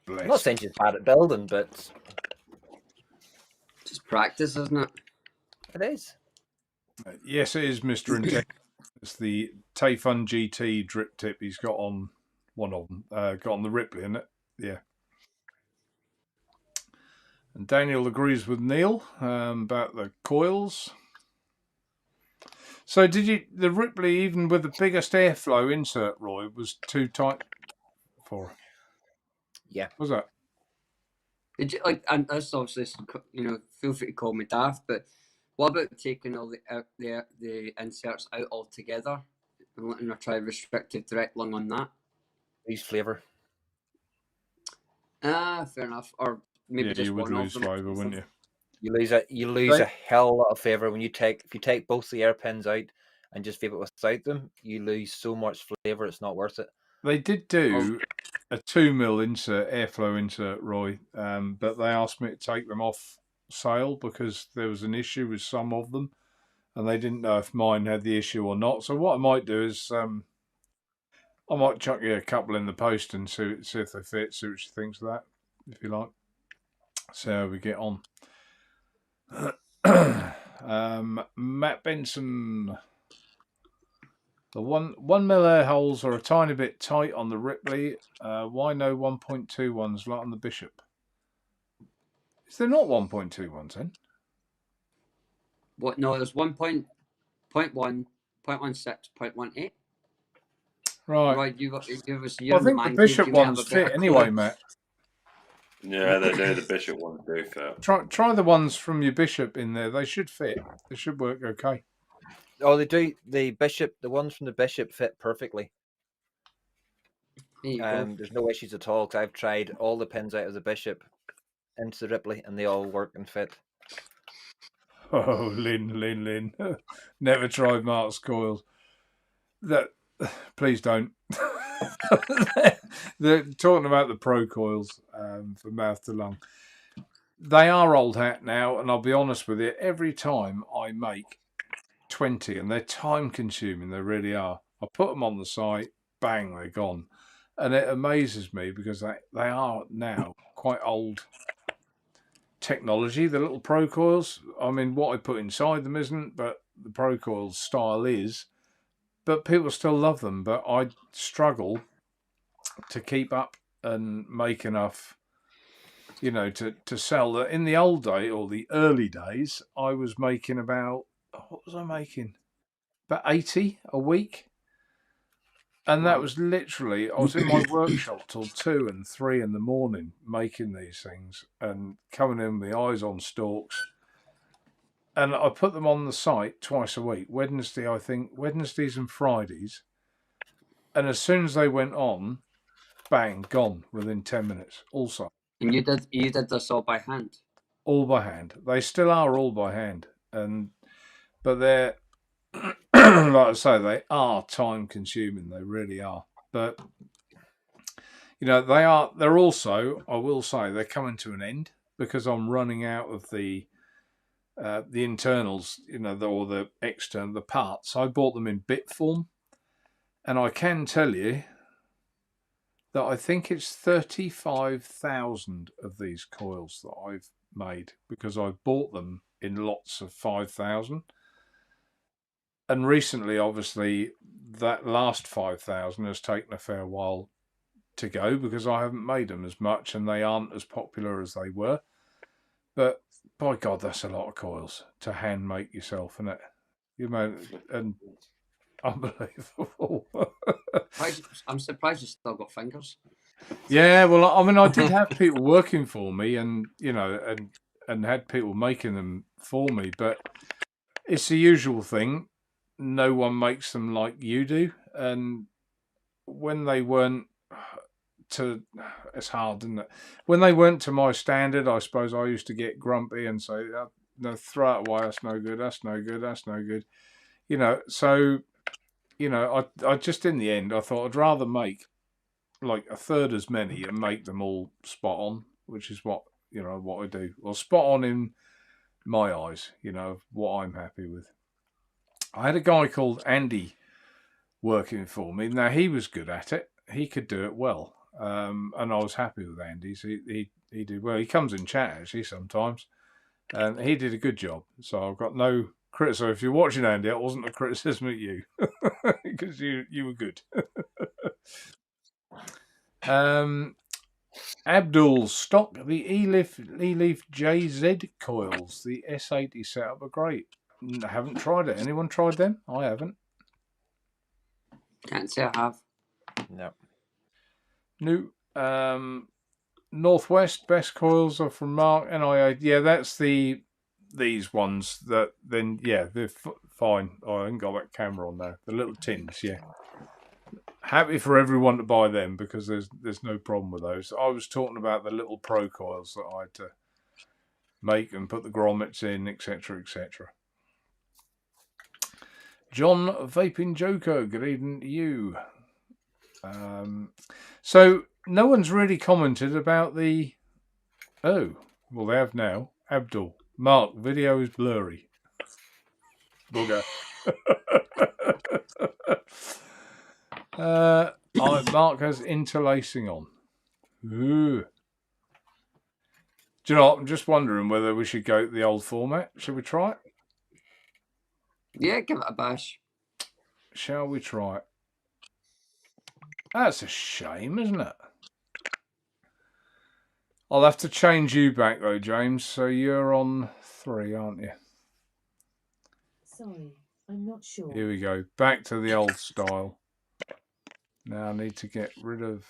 I'm not saying she's bad at building, but Just practice, isn't it? it is. Yes, it is, Mr. Intent. It's the Tayfun GT drip tip he's got on one of them. Got on the Ripley, isn't it? Yeah. And Daniel agrees with Neil about the coils. So the Ripley, even with the biggest airflow insert, Roy, was too tight for her? Yeah. Was that? Did you, like, and that's obviously, feel free to call me daft, but what about taking all the inserts out altogether and letting her try restrictive direct lung on that? Use flavour. Fair enough. Or maybe Yeah, just you would one lose of them. flavour, wouldn't you? You lose a hell of a lot of flavour when if you take both the air pins out and just vape it without them. You lose so much flavour, it's not worth it. They did do a 2mm insert, airflow insert, Roy, but they asked me to take them off sale because there was an issue with some of them, and they didn't know if mine had the issue or not. So what I might do is I might chuck you a couple in the post and see if they fit, see what she thinks of that, if you like. See how we get on. Matt Benson. The 1mm air holes are a tiny bit tight on the Ripley. Why no 1.2 ones like on the Bishop? Is there not 1.2 ones then? What? No, there's 1.1, 0.16, 0.18. Right. Right, you was. Well, I think the Bishop ones fit anyway, Matt. Yeah, they do. The Bishop ones do fit. Try the ones from your Bishop in there. They should fit. They should work okay. Oh, they do. The ones from the Bishop fit perfectly. There's no issues at all, because I've tried all the pins out of the Bishop into the Ripley and they all work and fit. Oh, Lynn. Never tried Mark's coils. Please don't. They're talking about the Pro coils for mouth to lung. They are old hat now, and I'll be honest with you, every time I make 20, and they're time consuming, they really are. I put them on the site, bang, they're gone. And it amazes me because they are now quite old technology, the little Pro coils. I mean, what I put inside them isn't, but the Pro coils style is. But people still love them, but I struggle to keep up and make enough, to sell that. In the old day, or the early days, I was making about, what was I making? About 80 a week. And that was literally, I was in my workshop till 2 and 3 in the morning making these things and coming in with the eyes on stalks. And I put them on the site twice a week. Wednesdays and Fridays. And as soon as they went on, bang, gone within 10 minutes. Also. And you did this all by hand? All by hand. They still are all by hand. But they're, like I say, they are time consuming. They really are. But, they're also, I will say, they're coming to an end because I'm running out of the internals, or the external, the parts. I bought them in bit form. And I can tell you that I think it's 35,000 of these coils that I've made because I bought them in lots of 5,000. And recently, obviously, that last 5,000 has taken a fair while to go because I haven't made them as much and they aren't as popular as they were. But by God, that's a lot of coils to hand make yourself, isn't it? You know, and unbelievable. I'm surprised you still got fingers. Yeah, well, I mean, I did have people working for me, and you know, and had people making them for me, but it's the usual thing. No one makes them like you do, and when they weren't to, it's hard, isn't it? When they weren't to my standard, I suppose I used to get grumpy and say, "No, throw it away. That's no good. That's no good. That's no good." You know, so you know, I just in the end, I thought I'd rather make like a third as many and make them all spot on, which is what I do. Well, spot on in my eyes, what I'm happy with. I had a guy called Andy working for me. Now he was good at it; he could do it well, and I was happy with Andy. So he did well. He comes in chat actually sometimes, and he did a good job. So I've got no criticism. If you're watching Andy, it wasn't a criticism at you because you were good. Abdul, stock the E-Leaf JZ coils. The S80 setup are great. I haven't tried it. Anyone tried them? I haven't. Can't say I have. No. New. Northwest best coils are from Mark NIA. Yeah, that's these ones that then they're fine. Oh, I haven't got that camera on now. The little tins, yeah. Happy for everyone to buy them because there's no problem with those. I was talking about the little pro coils that I had to make and put the grommets in, etc., etc. John Vaping Joker, good evening to you. So no one's really commented about the. Oh, well, they have now. Abdul, Mark, video is blurry. Bugger. Mark has interlacing on. Ooh. Do you know what? I'm just wondering whether we should go the old format. Should we try it? Yeah, give it a bash. Shall we try it? That's a shame, isn't it? I'll have to change you back though, James. So you're on 3, aren't you? Sorry, I'm not sure. Here we go. Back to the old style. Now I need to get rid of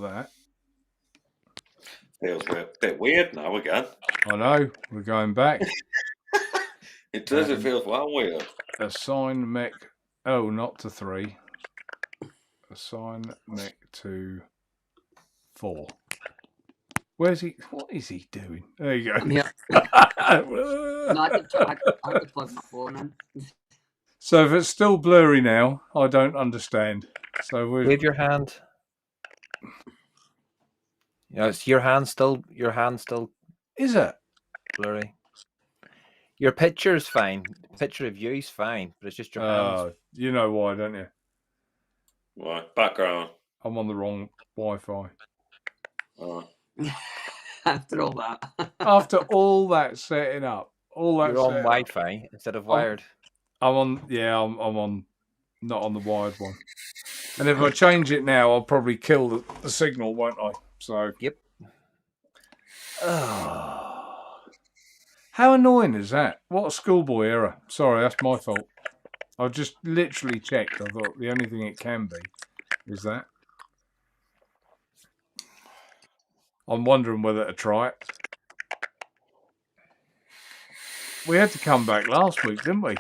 that. Feels a bit weird now again. I know. We're going back. It does. It feels well weird. Assign mech. Oh, not to 3. Assign mech to 4. Where's he? What is he doing? There you go. I'm here. No, I had to plug my phone in. So if it's still blurry now, I don't understand. So Wave your hand. Yeah, it's your hand still. Your hand still is it blurry. Your picture's fine. The picture of you's fine, but it's just your hands. You know why, don't you? Right, background. I'm on the wrong Wi-Fi. After all that. After all that setting up, all that You're on setting up, Wi-Fi instead of wired. I'm on. Yeah, I'm on. Not on the wired one. And if I change it now, I'll probably kill the signal, won't I? So. Yep. How annoying is that? What a schoolboy error. Sorry, that's my fault. I just literally checked. I thought the only thing it can be is that. I'm wondering whether to try it. We had to come back last week, didn't we?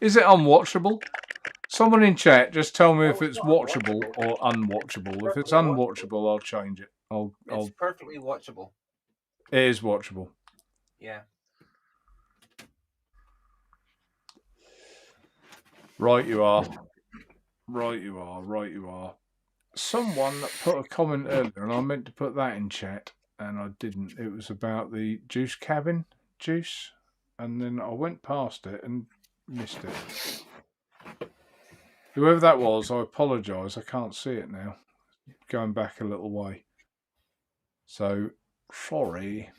Is it unwatchable? Someone in chat, just tell me if it's watchable or unwatchable. If it's unwatchable, I'll change it. It's perfectly watchable. It is watchable. Yeah. Right you are. Right you are. Right you are. Someone put a comment earlier, and I meant to put that in chat, and I didn't. It was about the juice cabin juice, and then I went past it and missed it. Whoever that was, I apologise. I can't see it now. Going back a little way. So Sorry.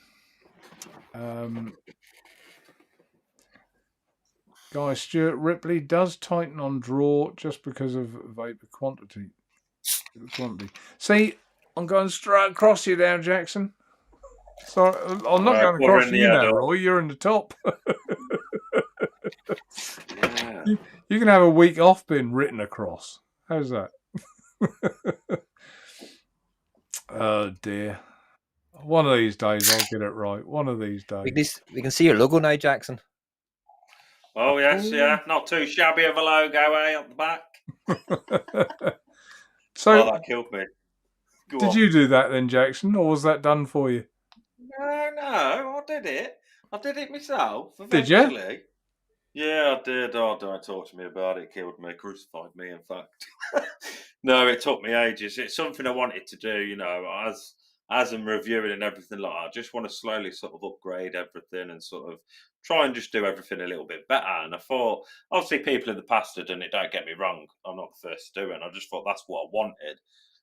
Guy Stuart Ripley does tighten on draw just because of vapor quantity. See, I'm going straight across you now, Jackson. Sorry, I'm not going across covering the you head now, up. Roy. You're in the top. Yeah. You can have a week off being written across. How's that? Oh, dear. One of these days, I'll get it right. One of these days. We can see your logo now, Jackson. Oh, yes, yeah. Not too shabby of a logo, on the back. So, Oh, that killed me. Go did on. you do that then, Jackson, or was that done for you? No, I did it. I did it myself, Did you? eventually. Yeah, I did. Oh, don't talk to me about it. It killed me, crucified me, in fact. No, it took me ages. It's something I wanted to do, you know, as I'm reviewing and everything like that. I just want to slowly sort of upgrade everything and sort of try and just do everything a little bit better. And I thought, obviously, people in the past have done it. Don't get me wrong. I'm not the first to do it. And I just thought that's what I wanted.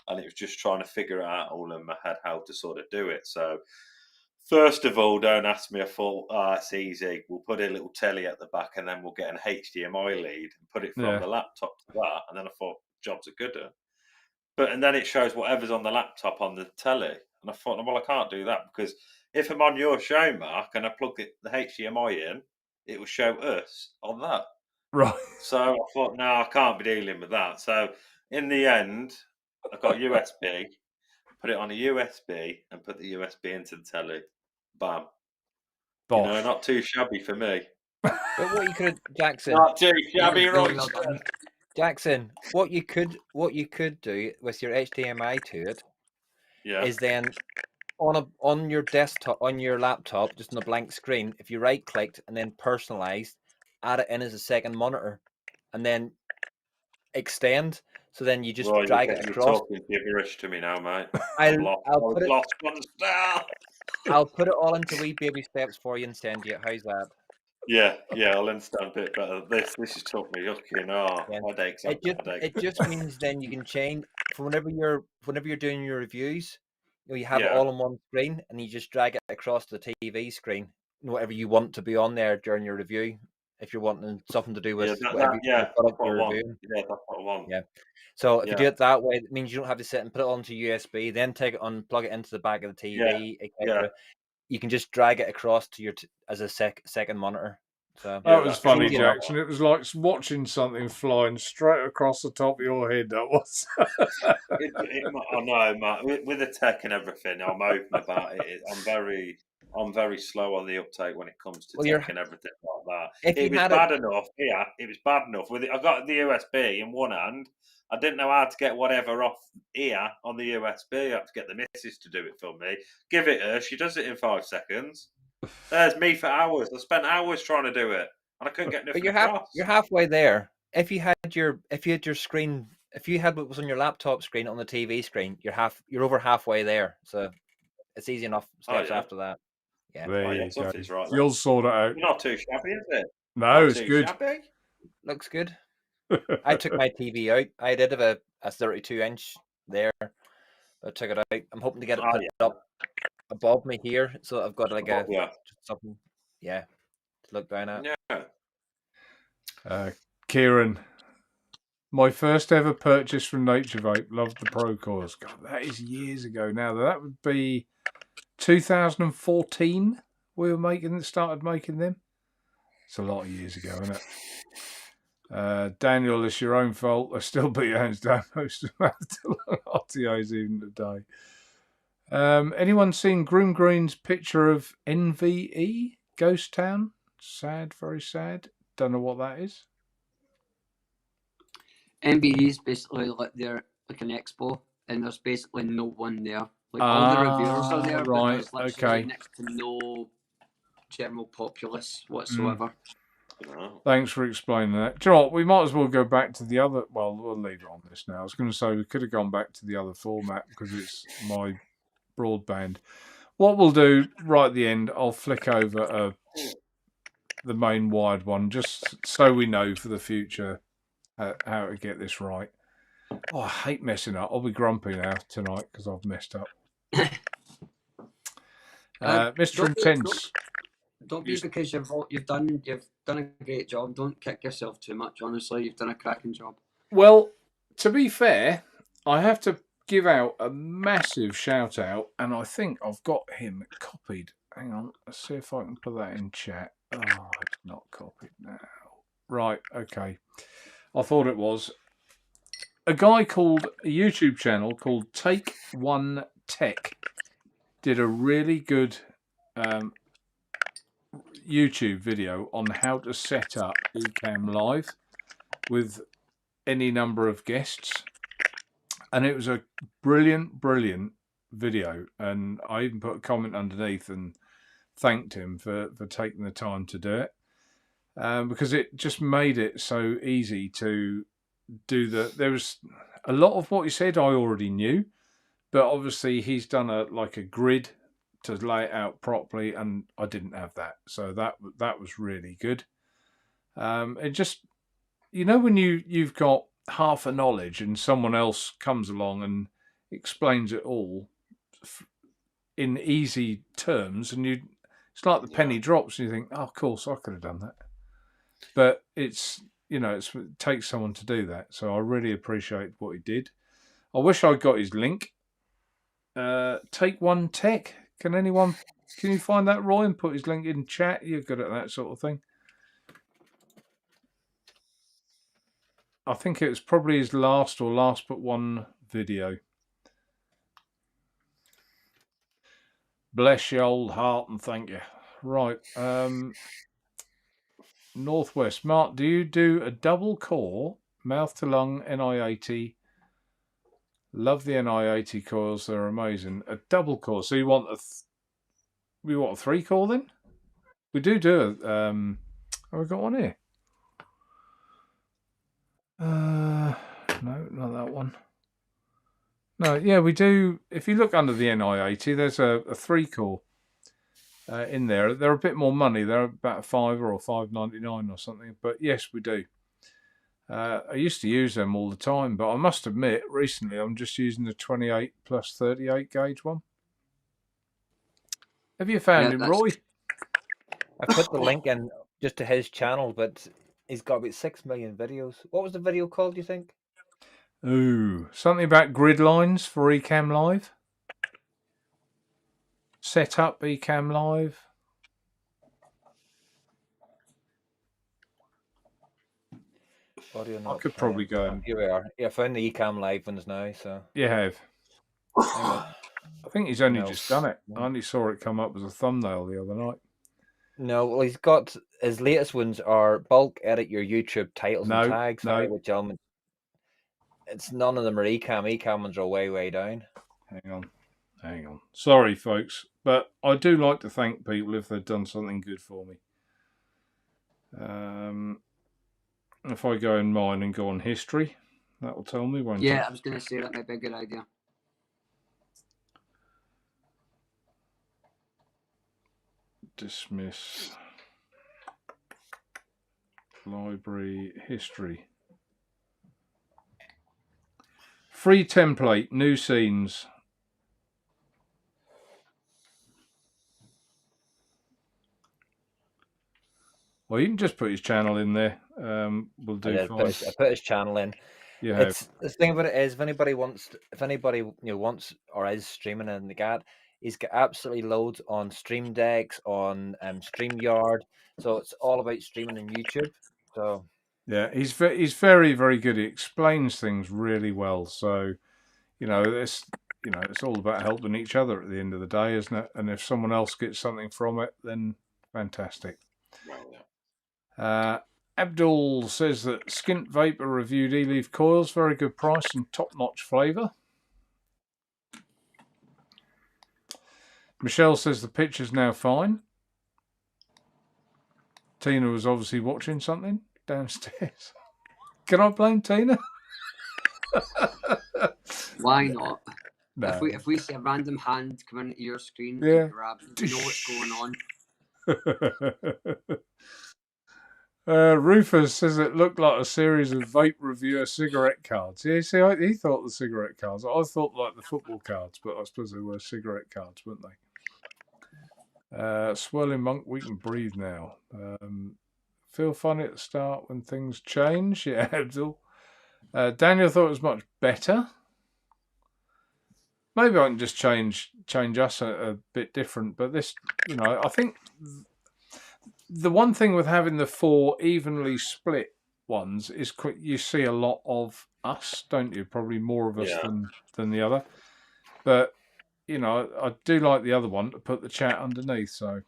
And it was just trying to figure out all in my head how to sort of do it. So, first of all, don't ask me. I thought, it's easy. We'll put a little telly at the back and then we'll get an HDMI lead and put it from the laptop to that. And then I thought, jobs are good. And then it shows whatever's on the laptop on the telly. And I thought, well, I can't do that because if I'm on your show, Mark, and I plug the HDMI in, it will show us on that. Right. So I thought, no, I can't be dealing with that. So in the end, I got USB, put it on a USB and put the USB into the telly. Bam. Bosh. You know, not too shabby for me. But what you could, Jackson. Not too shabby, Really right? well done. Jackson, what you could do with your HDMI to it Yeah. is then on your desktop, on your laptop, just on a blank screen, if you right clicked and then personalized, add it in as a second monitor, and then extend. So then you just Well, drag it you're across. talking gibberish to me now, mate. I'll I've lost one star. I'll put it all into wee baby steps for you and send you it. How's that? Yeah, I'll understand a bit better. This has took me looking. Headaches. It just means then you can change for whenever you're doing your reviews. You have it all on one screen, and you just drag it across the TV screen. Whatever you want to be on there during your review, if you're wanting something to do with whatever product you're reviewing. Yeah, that's what I want. Yeah. So if you do it that way, it means you don't have to sit and put it onto USB, then take it on, plug it into the back of the TV, etc. You can just drag it across to your as a second monitor. So that was funny, Jackson. It was like watching something flying straight across the top of your head. That was. I know, Matt. With the tech and everything, I'm open about it. I'm very slow on the uptake when it comes to tech and everything like that. It was bad enough. Yeah, it was bad enough. I got the USB in one hand. I didn't know how to get whatever off here on the USB. I had to get the missus to do it for me. Give it her. She does it in 5 seconds. There's me for hours. I spent hours trying to do it, and I couldn't get nothing across. You're halfway there. If you had your screen, if you had what was on your laptop screen on the TV screen, you're over halfway there. So it's easy enough steps after that. Yeah. There you go. Right, you'll sort it out. Not too shabby, is it? No, it's good. Shabby. Looks good. I took my TV out. I did have a 32-inch there. I took it out. I'm hoping to get it put up above me here, so I've got like something, to look down at. Yeah. Kieran, my first ever purchase from Naturevape. Loved the Pro Coils. God, that is years ago now. That would be 2014. We started making them. It's a lot of years ago, isn't it? Daniel, it's your own fault. I still beat your hands down most of the RTOs even today. Anyone seen Groom Green's picture of NVE Ghost Town? Sad, very sad. Don't know what that is. NVE is basically like they're like an expo, and there's basically no one there. Like all the reviewers are there, but there's literally next to no general populace whatsoever. Thanks for explaining that. Do you know what? We might as well go back to the other. Well, we'll leave it on this now. I was going to say we could have gone back to the other format because it's my broadband. What we'll do right at the end, I'll flick over the main wired one just so we know for the future how to get this right. Oh, I hate messing up. I'll be grumpy now tonight because I've messed up. Mr. Don't be, Intense. don't be because you've done a great job. Don't kick yourself too much. Honestly, you've done a cracking job. Well, to be fair, I have to give out a massive shout out, and I think I've got him copied. Hang on, let's see if I can put that in chat. Oh, it's not copied now. Right, okay. I thought it was. A guy called a YouTube channel called Take One Tech did a really good YouTube video on how to set up Ecamm Live with any number of guests, and it was a brilliant video, and I even put a comment underneath and thanked him for taking the time to do it, because it just made it so easy to do there was a lot of what he said I already knew, but obviously he's done a grid to lay it out properly, and I didn't have that, so that was really good. It just, when you've got half a knowledge and someone else comes along and explains it all in easy terms, and it's like the penny drops, and you think, oh, of course I could have done that. But it takes someone to do that, so I really appreciate what he did. I wish I got his link. Take One Tech. Can you find that, Roy, and put his link in chat? You're good at that sort of thing. I think it was probably his last but one video. Bless your old heart and thank you. Right. Northwest. Mark, do you do a double core, mouth to lung, NI80? Love the NI80 coils. They're amazing. A double core. So you want a 3-core then? We do have we got one here? No, not that one. No, yeah, we do. If you look under the NI80, there's a 3-core in there. They're a bit more money. They're about $5 or $5.99 or something. But yes, we do. I used to use them all the time, but I must admit, recently I'm just using the 28 plus 38 gauge one. Have you found him, Roy? I put the link in just to his channel, but he's got about 6 million videos. What was the video called, do you think? Ooh, something about grid lines for Ecamm Live. Set up Ecamm Live. Audio I could probably go and... Here we are. Yeah, I found the Ecamm Live ones now, so... You have. I think he's only just done it. I only saw it come up as a thumbnail the other night. No, well, he's got... His latest ones are bulk edit your YouTube titles and tags. No. Which element... It's none of them are Ecamm. Ecamm ones are way down. Hang on. Sorry, folks, but I do like to thank people if they've done something good for me. If I go in mine and go on history, that will tell me, won't it? Yeah, I was going to say that might be a good idea. Dismiss. Library history. Free template, new scenes. Well, you can just put his channel in there. We'll do fine. I put his channel in. The thing about it is, if anybody wants or is streaming in the GAT, he's got absolutely loads on Stream Decks, on StreamYard. So it's all about streaming in YouTube. So yeah, he's very good. He explains things really well. So it's all about helping each other at the end of the day, isn't it? And if someone else gets something from it, then fantastic. Abdul says that Skint Vapor reviewed e-leaf coils, very good price and top-notch flavour. Michelle says the picture's now fine. Tina was obviously watching something downstairs. Can I blame Tina? Why not? No. If we see a random hand come into your screen, yeah, grab it, you know what's going on. Rufus says it looked like a series of vape reviewer cigarette cards. Yeah, see, he thought the cigarette cards. I thought like the football cards, but I suppose they were cigarette cards, weren't they? Swirling Monk, we can breathe now. Feel funny at the start when things change. Yeah, Abdul. Daniel thought it was much better. Maybe I can just change us a bit different. But this, I think the one thing with having the 4 evenly split ones is you see a lot of us, don't you? Probably more of us than the other. But, I do like the other one to put the chat underneath. So,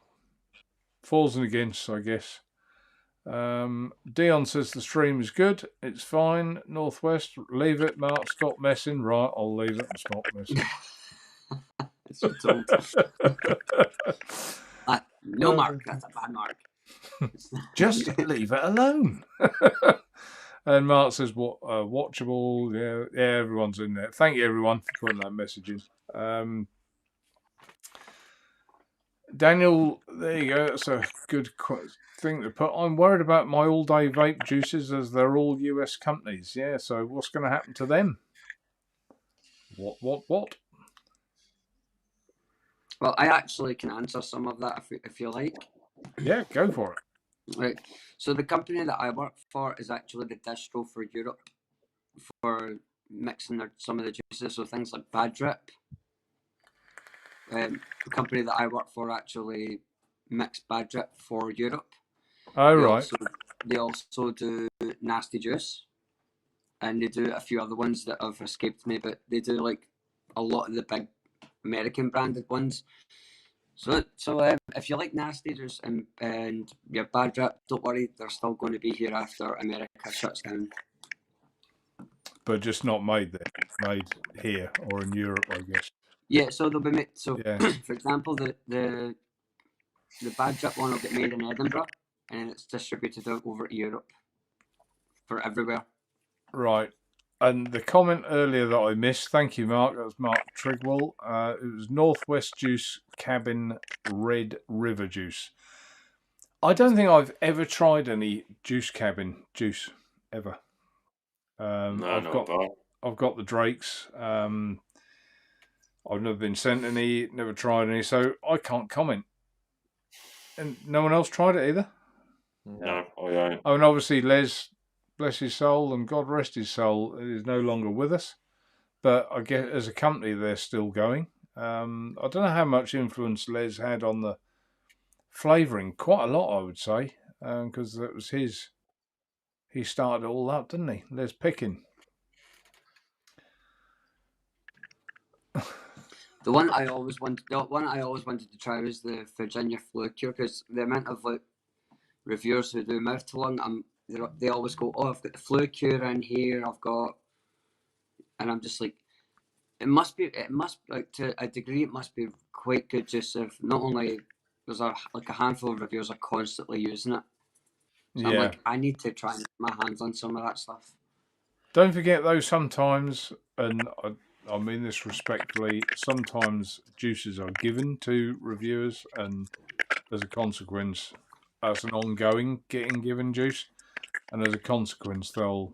fors and against, I guess. Dion says the stream is good. It's fine. Northwest, leave it. Mark, stop messing. Right, I'll leave it and stop messing. No, Mark, that's a bad mark. Just leave it alone. And Mark says, "What watchable?" Yeah, everyone's in there. Thank you, everyone, for putting that message in. Daniel, there you go. That's a good thing to put. I'm worried about my all-day vape juices as they're all US companies. Yeah, so what's going to happen to them? What? Well, I actually can answer some of that if you like. Yeah, go for it. Right. So the company that I work for is actually the distro for Europe for mixing some of the juices, so things like Bad Drip. The company that I work for actually mix Bad Drip for Europe. Oh, right. They also do Nasty Juice, and they do a few other ones that have escaped me, but they do like a lot of the big American branded ones. So if you like Nasty Juice and your Bad Drip, don't worry, they're still going to be here after America shuts down. But just not made there, made here or in Europe, I guess. Yeah, so they'll be made. So, for example, the Bad Drip one will get made in Edinburgh, and it's distributed out over to Europe for everywhere. Right. And the comment earlier that I missed, thank you, Mark. That was Mark Trigwell. It was Northwest Juice Cabin Red River Juice. I don't think I've ever tried any Juice Cabin juice ever. I've got the Drakes. I've never been sent any, never tried any, so I can't comment. And no one else tried it either? No, I don't. Oh, and obviously Les, bless his soul and God rest his soul, is no longer with us. But I guess as a company, they're still going. I don't know how much influence Les had on the flavouring. Quite a lot, I would say, because that was his. He started it all up, didn't he? Les Picking. The one I always wanted to try was the Virginia Flu Cure, because the amount of like reviewers who do mouth to lung, they always go, "Oh, I've got the Flu Cure in here. I've got," and I'm just like, it must like to a degree, it must be quite good. Just if not only there's a handful of reviewers are constantly using it. So I'm like, I need to try and get my hands on some of that stuff. Don't forget though, sometimes, and I mean this respectfully, sometimes juices are given to reviewers, and as a consequence, as an ongoing getting given juice, and as a consequence, they'll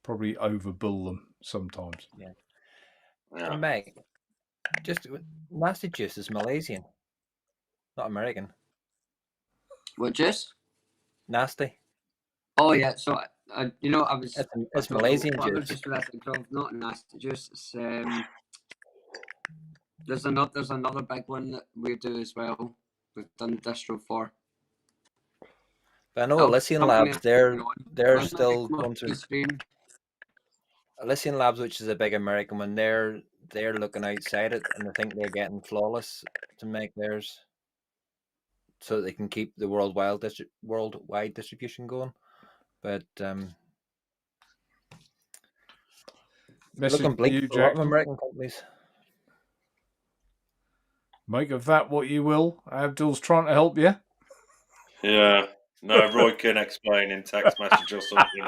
probably overbill them sometimes. Yeah. Mate, just Nasty Juice is Malaysian, not American. What juice? Nasty. Oh yeah, so I was. It's Malaysian juice. Just not Nasty Juice. It's, there's another big one that we do as well. We've done distro for. But I know Elysian Labs, they're still going through. Elysian Labs, which is a big American one, they're looking outside it, and I think they're getting Flawless to make theirs, so that they can keep the worldwide distribution going. But looking bleak for a lot of American companies. Make of that what you will. Abdul's trying to help you. Yeah. No, Roy can explain in text message or something.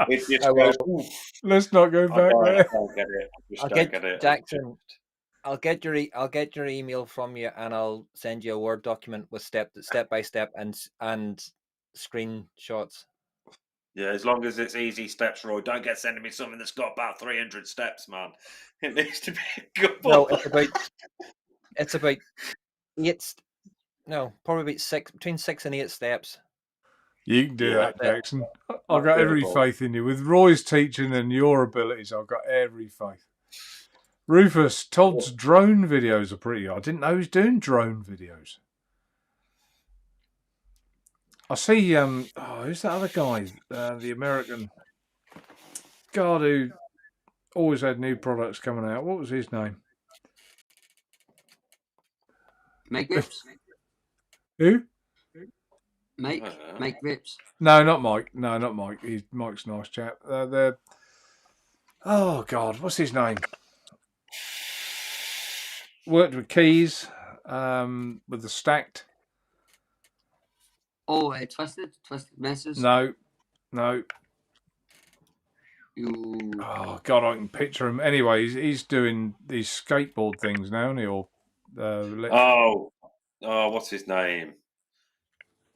It just goes, let's not go back there. I don't get it. I just don't get it. Jackson, I'll get your email from you, and I'll send you a Word document with step by step and screenshots. Yeah, as long as it's easy steps, Roy. Don't get sending me something that's got about 300 steps, man. It needs to be a good. No, it's about No, probably between 6 and 8 steps. You can do that, that's it. Jackson. I've got every doable. faith in you. With Roy's teaching and your abilities, I've got every faith. Rufus, Todd's drone videos are pretty good. I didn't know he was doing drone videos. I see, who's that other guy? The American God who always had new products coming out. What was his name? Mike Rips. Who? Mike Rips. No, not Mike. No, not Mike. Mike's a nice chap. Oh, God, what's his name? Worked with Keys, with the Stacked. Oh, Twisted Messes. No. You. Oh, God, I can picture him. Anyway, he's doing these skateboard things now, isn't he? Or, what's his name?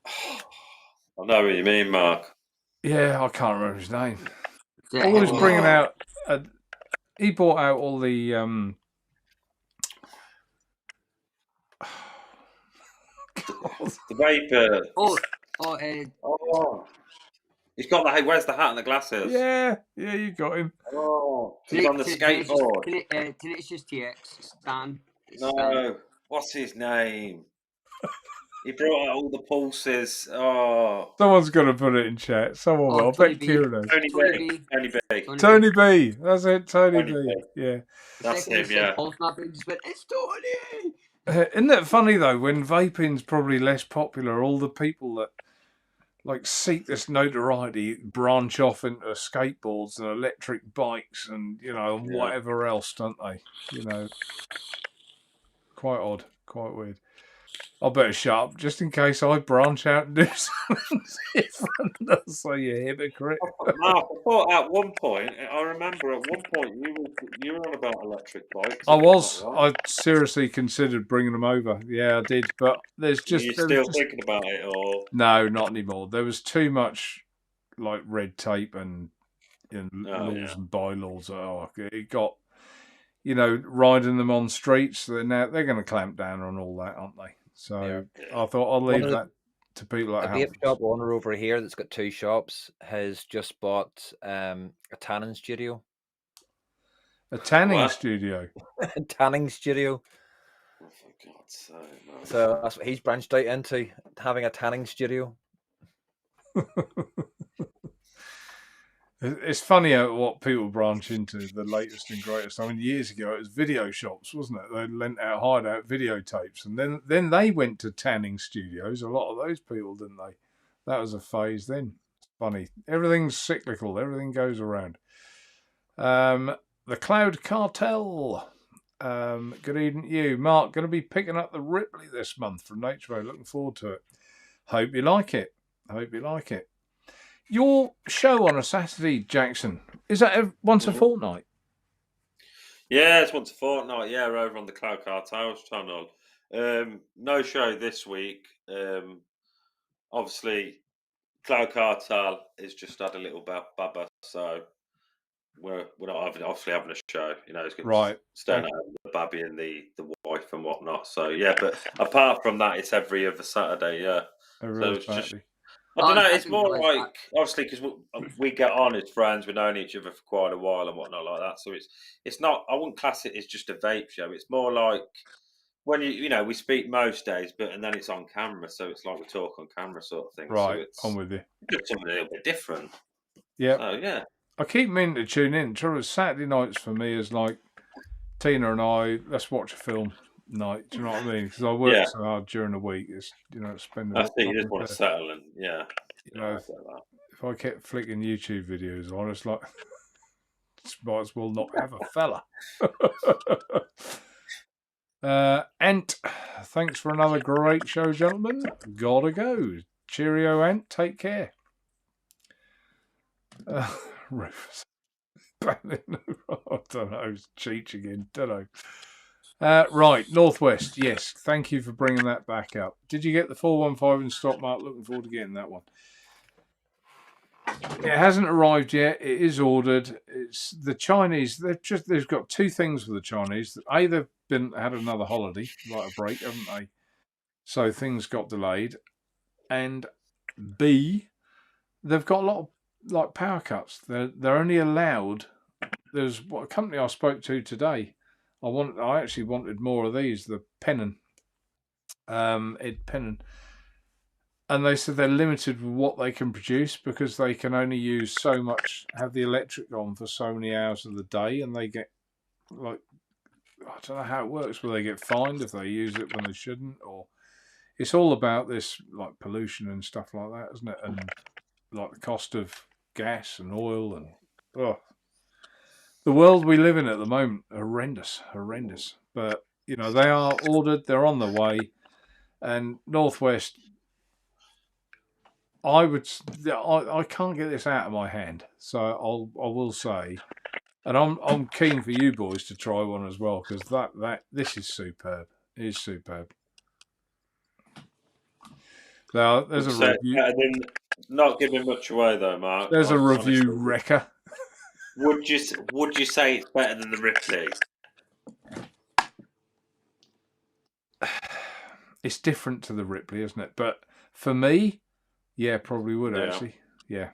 I know what you mean, Mark. Yeah, I can't remember his name. Always bringing out. He brought out all the. The vapor. He's got the. He wears the hat and the glasses. Yeah, you got him. Oh, he's on the skateboard. Tenacious TX Stan. No, what's his name? He brought out all the pulses. Oh, someone's got to put it in chat. Someone will. I bet Kieran knows. Tony B. That's it. Tony B. Yeah, that's him. Yeah. It's Tony. Isn't it funny though? When vaping's probably less popular, all the people that like seek this notoriety branch off into skateboards and electric bikes and whatever else, don't they? Quite odd, quite weird. I better shut up just in case I branch out and do something different. So you're a hypocrite. Mark, I thought at one point, I remember at one point you were on about electric bikes. I was. I seriously considered bringing them over. Yeah, I did. But there's just. Are you still thinking about it, or no, not anymore. There was too much like red tape and laws and bylaws. Oh, it got. Riding them on streets. They're going to clamp down on all that, aren't they? So I thought I'll leave that to people that have. A vape shop owner over here that's got 2 shops has just bought a tanning studio. A tanning studio? A tanning studio. Oh, for God's sake, man. So that's what he's branched out into, having a tanning studio. It's funny what people branch into, the latest and greatest. I mean, years ago, it was video shops, wasn't it? They hired out videotapes. And then they went to tanning studios. A lot of those people, didn't they? That was a phase then. It's funny. Everything's cyclical. Everything goes around. The Cloud Cartel. Good evening to you. Mark, going to be picking up the Ripley this month from Naturevape. Looking forward to it. Hope you like it. Your show on a Saturday, Jackson, is that once a fortnight? Yeah, it's once a fortnight. Yeah, over on the Cloud Cartels channel. No show this week. Obviously, Cloud Cartel has just had a little baba, so we're not obviously having a show. It's going to staying out with the babby and the wife and whatnot. So yeah, but apart from that, it's every other Saturday. Yeah, so it's just. I don't know. It's more like obviously because we get on as friends. We've known each other for quite a while and whatnot like that. So it's not. I wouldn't class it as just a vape show. It's more like when we speak most days, and then it's on camera. So it's like we talk on camera sort of thing. Right, so I'm with you. Just something a little bit different. Yeah. So yeah. I keep meaning to tune in. Saturday nights for me is like Tina and I. Let's watch a film night. Do you know what I mean? Because I work so hard during the week. It's spending. I think you just want to settle and if I kept flicking YouTube videos on, it's like might as well not have a fella. Ant, thanks for another great show, gentlemen. Gotta go. Cheerio, Ant. Take care. Rufus. I don't know. Cheech again. Don't know. Right, Northwest. Yes, thank you for bringing that back up. Did you get the 415 in stock, Mark? Looking forward to getting that one. It hasn't arrived yet. It is ordered. It's the Chinese. They've got 2 things for the Chinese. They've had another holiday, like a break, haven't they? so things got delayed. And B, they've got a lot of like power cuts. They're only allowed. There's a company I spoke to today. I actually wanted more of these. The Pennon, Pennon, and they said they're limited with what they can produce because they can only use so much, have the electric on for so many hours of the day, and they get like, I don't know how it works, but they get fined if they use it when they shouldn't, or it's all about this like pollution and stuff like that, isn't it? And like the cost of gas and oil and the world we live in at the moment, horrendous. But you know, they are ordered, they're on the way, and Northwest. I can't get this out of my hand, so I will say, and I'm keen for you boys to try one as well because this is superb. It is superb. Now there's a review. Not giving much away though, Mark. There's a review wrecker. Would you say it's better than the Ripley? It's different to the Ripley, isn't it? But for me, yeah, probably would actually. Yeah.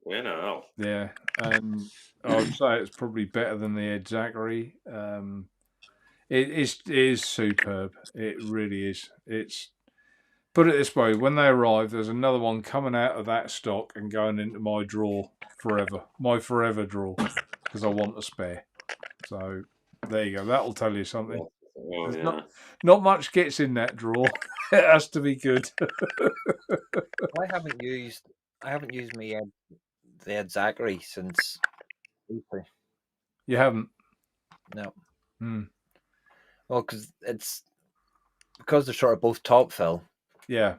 You know. Yeah, I would say it's probably better than the Ed Zachary. It is superb. It really is. It's, put it this way: when they arrive, there's another one coming out of that stock and going into my drawer forever, my forever drawer, because I want a spare. So there you go. That'll tell you something. Oh, yeah. Not much gets in that drawer. It has to be good. I haven't used the Ed Zachary since April. You haven't? No. Hmm. Well, because they're sort of both top fill. Yeah.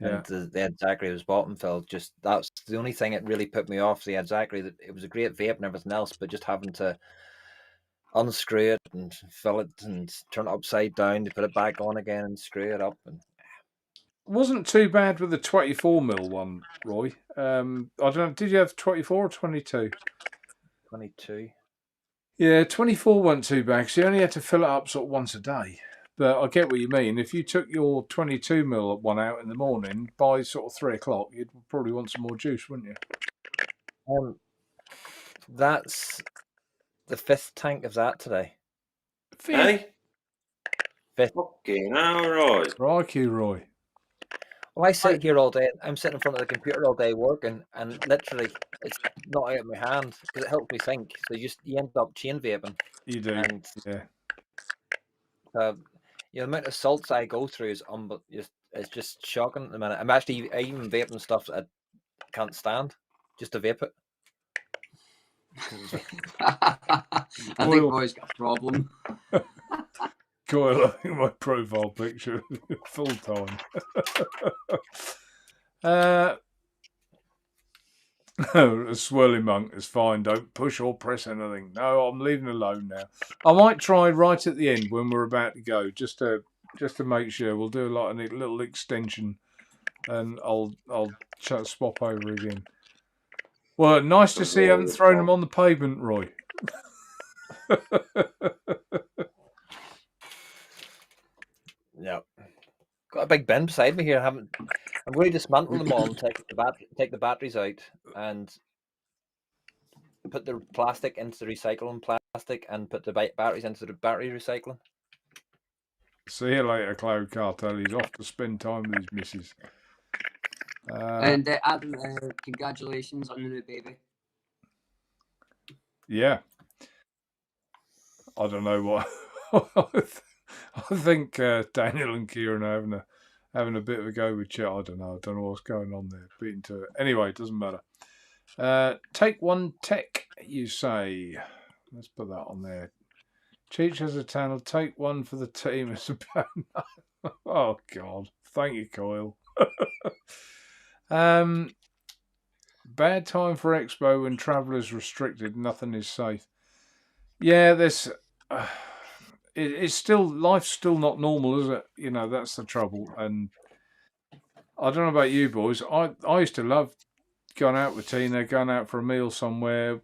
And the Ed Zachary was bottom fill. Just that's the only thing that really put me off the Ed Zachary. That it was a great vape and everything else, but just having to unscrew it and fill it and turn it upside down to put it back on again and screw it up. And wasn't too bad with the 24mm one, Roy. I don't know. Did you have 24 or 22? 22. Yeah, 24 wasn't too bad because you only had to fill it up sort of once a day. But I get what you mean. If you took your 22mm one out in the morning, by sort of 3 o'clock, you'd probably want some more juice, wouldn't you? That's the 5th tank of that today. Hey? 5th. Fucking hell, Roy. Crikey, Roy. Well, I sit here all day. I'm sitting in front of the computer all day working, and literally, it's not out of my hand because it helps me think. So you end up chain vaping. You do, and, yeah. The amount of salts I go through is it's just shocking at the minute. I even vaping stuff that I can't stand just to vape it. I think Roy's got a problem. Coil, I think my profile picture full time. No, a swirling monk is fine. Don't push or press anything. No, I'm leaving alone now. I might try right at the end when we're about to go, just to make sure. We'll do like a little extension, and I'll swap over again. Well, nice to see you haven't thrown them on the pavement, Roy. Yeah, got a big bin beside me here. I'm going to dismantle them all and take the batteries out and put the plastic into the recycling plastic and put the batteries into the battery recycling. See you later, Cloud Cartel. He's off to spend time with his missus. And Adam, congratulations on the new baby. Yeah. I don't know what. I think Daniel and Kieran are having a bit of a go with chat. I don't know what's going on there. Beating to it. Anyway, it doesn't matter. Take one tech, you say. Let's put that on there. Cheech has a channel. Take one for the team. It's about. Oh God! Thank you, Coil. Bad time for Expo when travel is restricted. Nothing is safe. Yeah, there's. It's still, life's still not normal, is it? You know, that's the trouble. And I don't know about you boys. I used to love going out with Tina, going out for a meal somewhere.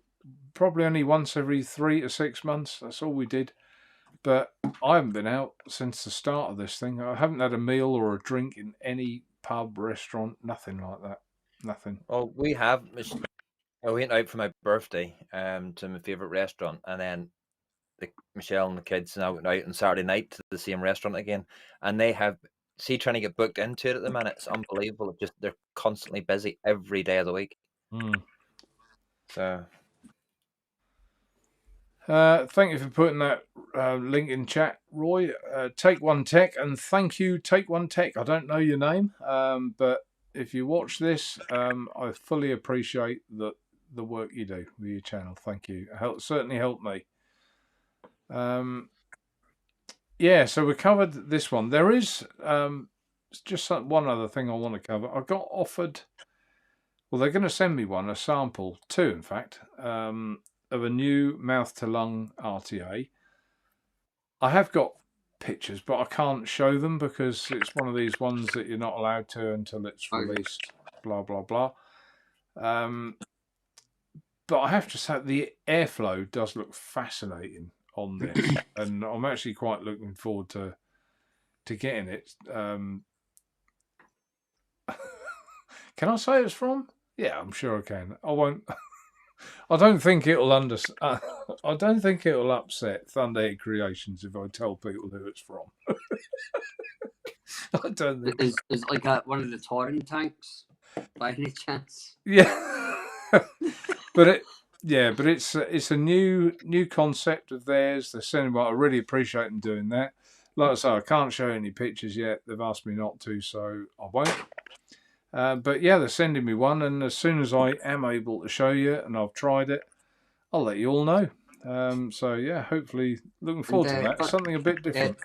Probably only once every 3 to 6 months. That's all we did. But I haven't been out since the start of this thing. I haven't had a meal or a drink in any pub, restaurant, nothing like that. Nothing. Well, we have. I went out for my birthday to my favourite restaurant, and then Michelle and the kids and I went out on Saturday night to the same restaurant again, and they have trying to get booked into it at the minute. It's unbelievable. It's just they're constantly busy every day of the week. So thank you for putting that link in chat, Roy. Take One Tech, and thank you, Take One Tech. I don't know your name, but if you watch this, I fully appreciate the work you do with your channel. Thank you. Certainly helped me. Yeah, so we covered this one. There is just one other thing I want to cover. I got offered, well, they're going to send me a sample, two in fact, of a new mouth-to-lung RTA. I have got pictures, but I can't show them because it's one of these ones that you're not allowed to until it's released, blah, blah, blah. But I have to say, the airflow does look fascinating on this, and I'm actually quite looking forward to getting it. Can I say it's from? Yeah, I'm sure I can. I won't. I don't think it'll I don't think it'll upset Thunderhead Creations if I tell people who it's from. I don't think. Is it like one of the Torrent tanks by any chance? Yeah, but it's a new concept of theirs. They're sending I really appreciate them doing that. Like I say, I can't show any pictures yet. They've asked me not to, so I won't. But yeah, they're sending me one, and as soon as I am able to show you and I've tried it, I'll let you all know. So yeah, hopefully looking forward to that. Something a bit different.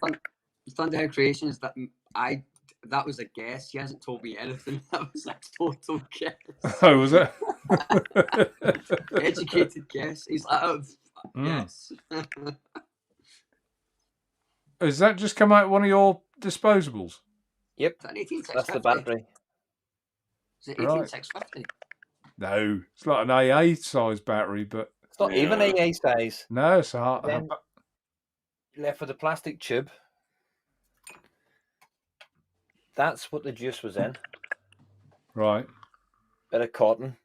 Thunderhead Creations, that was a guess. He hasn't told me anything. That was a total guess. Oh, was it? Educated guess. He's like, yes. Has that just come out of one of your disposables? Yep, that's the battery. Is it 18650? No, it's like an AA size battery, but it's not even AA size. No, it's a hard. Then left with a plastic tube. That's what the juice was in. Right. Bit of cotton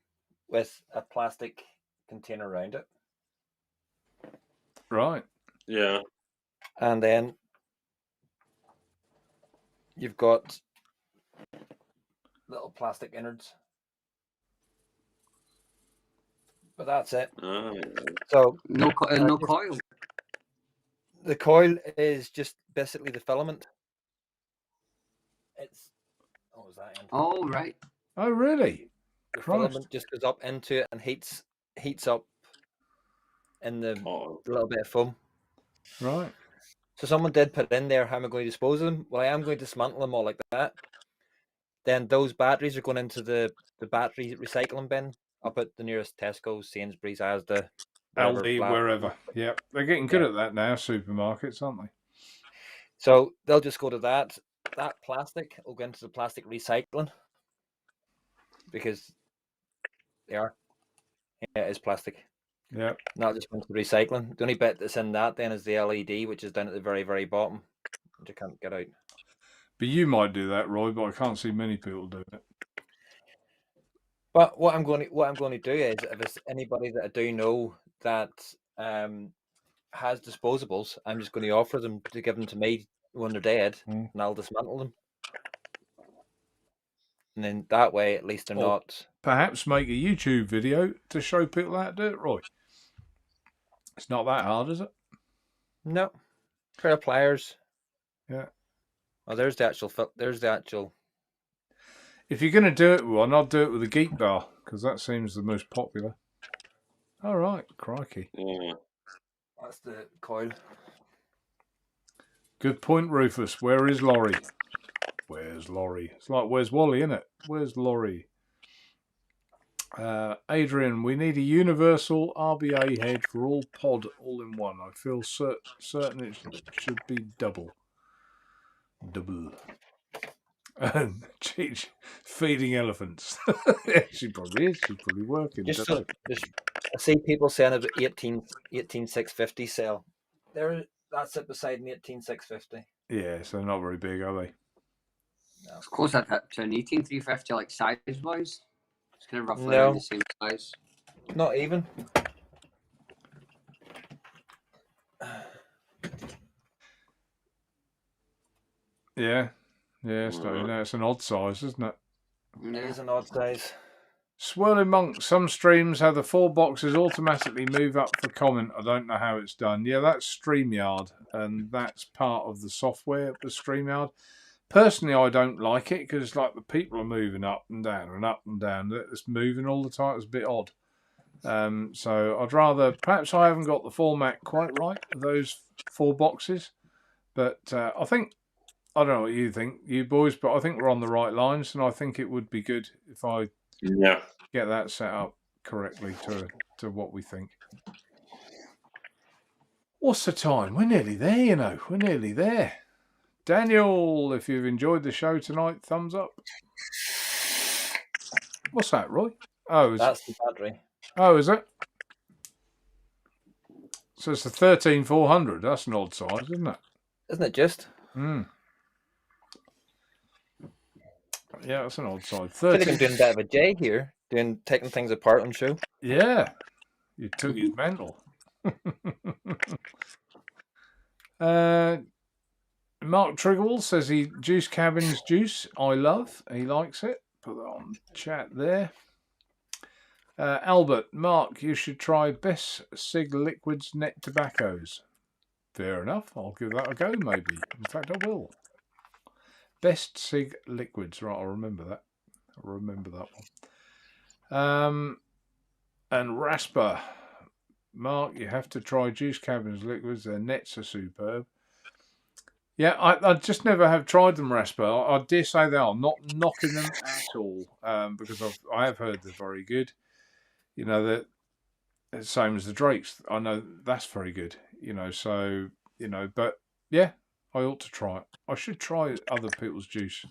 with a plastic container around it. Right. Yeah. And then you've got little plastic innards. But that's it. So no coil. The coil is just basically the filament. It's what was that end? Oh right. Oh really? The filament just goes up into it and heats up in the little bit of foam. Right. So someone did put in there, how am I going to dispose of them? Well, I am going to dismantle them all like that. Then those batteries are going into the battery recycling bin up at the nearest Tesco, Sainsbury's, Asda, Aldi, wherever. Yep. They're getting good at that now, supermarkets, aren't they? So they'll just go to that. That plastic will go into the plastic recycling because they are. Yeah, it is plastic. Yeah. Not just into the recycling. The only bit that's in that then is the LED, which is down at the very, very bottom, which you can't get out. But you might do that, Roy, but I can't see many people doing it. But what I'm going to do is, if it's anybody that I do know that has disposables, I'm just going to offer them to give them to me when they're dead, and I'll dismantle them. And then that way, at least they're not. Perhaps make a YouTube video to show people how to do it, Roy. It's not that hard, is it? No. Pair of pliers. Yeah. Oh, there's the actual. If you're going to do it with one, I'll do it with a Geek Bar, because that seems the most popular. All right, crikey. Yeah. That's the coil. Good point, Rufus. Where is Laurie? Where's Laurie? It's like, where's Wally, isn't it? Where's Laurie? Adrian, we need a universal RBA head for all pod all in one. I feel certain it should be double. And Cheech feeding elephants. She probably is. She's probably working. I see people saying about 18650 sale. That's it beside an 18650. Yeah, so not very big, are they? No. It's closer to an 18350, like size wise. It's kind of roughly No. around the same size. Not even. Yeah, it's it's an odd size, isn't it? It is an odd size. Swirling Monk, some streams have the 4 boxes automatically move up for comment. I don't know how it's done. Yeah, that's StreamYard, and that's part of the software of StreamYard. Personally, I don't like it because it's like the people are moving up and down and up and down. It's moving all the time. It's a bit odd. So I'd rather, perhaps I haven't got the format quite right, those 4 boxes. But I think, I don't know what you think, you boys, but I think we're on the right lines, and I think it would be good if I get that set up correctly to what we think. What's the time? We're nearly there, you know. We're nearly there. Daniel, if you've enjoyed the show tonight, thumbs up. What's that, Roy? Oh, that's the battery. Oh, is it? So it's a 13400. That's an odd size, isn't it? Isn't it just? Yeah, that's an odd size. I feel like I'm doing a bit of a J here, taking things apart on show. Yeah, you took his mental. Mark Triggle says Juice Cabin's juice. I love. He likes it. Put that on chat there. Albert, Mark, you should try Best Cig Liquids Net Tobaccos. Fair enough. I'll give that a go, maybe. In fact, I will. Best Cig Liquids. Right, I'll remember that. I'll remember that one. And Rasper, Mark, you have to try Juice Cabin's liquids. Their nets are superb. Yeah, I just never have tried them, Rasper. I dare say they are. I'm not knocking them at all, because I have heard they're very good. You know, that the same as the Drakes. I know that's very good. You know, so, you know, but yeah, I ought to try it. I should try other people's juice.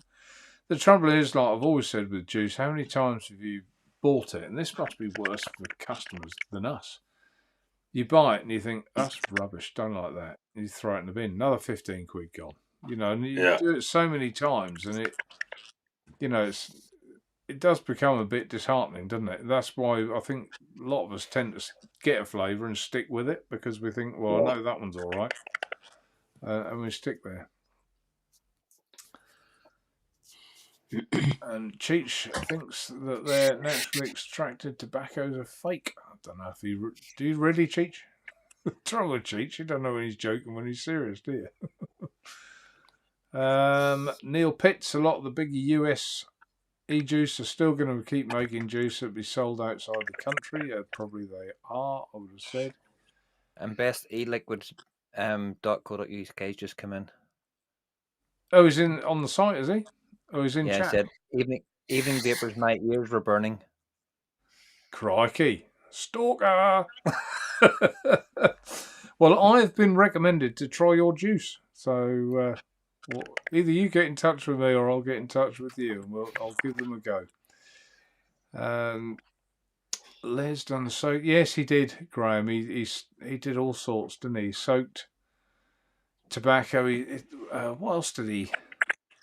The trouble is, like I've always said with juice, how many times have you bought it? And this must be worse for customers than us. You buy it and you think, that's rubbish, don't like that. And you throw it in the bin, another 15 quid gone. You know, and you do it so many times, and it, you know, it does become a bit disheartening, doesn't it? That's why I think a lot of us tend to get a flavour and stick with it, because we think, well, I know that one's all right. And we stick there. And Cheech thinks that their naturally extracted tobaccos are fake. I don't know if do you really, Cheech? The trouble with Cheech, you don't know when he's joking, when he's serious, do you? Neil Pitts, a lot of the bigger US e-juice are still going to keep making juice that be sold outside the country. Probably they are, I would have said. And best eliquids.co.uk's just come in. Oh, he's in on the site, is he? Oh, he's in chat. Yeah, he said, evening vapors, my ears were burning. Crikey. Stalker! Well, I've been recommended to try your juice. So either you get in touch with me or I'll get in touch with you, and I'll give them a go. Les done the soak. Yes, he did, Graham. He did all sorts, didn't he? Soaked tobacco. What else did he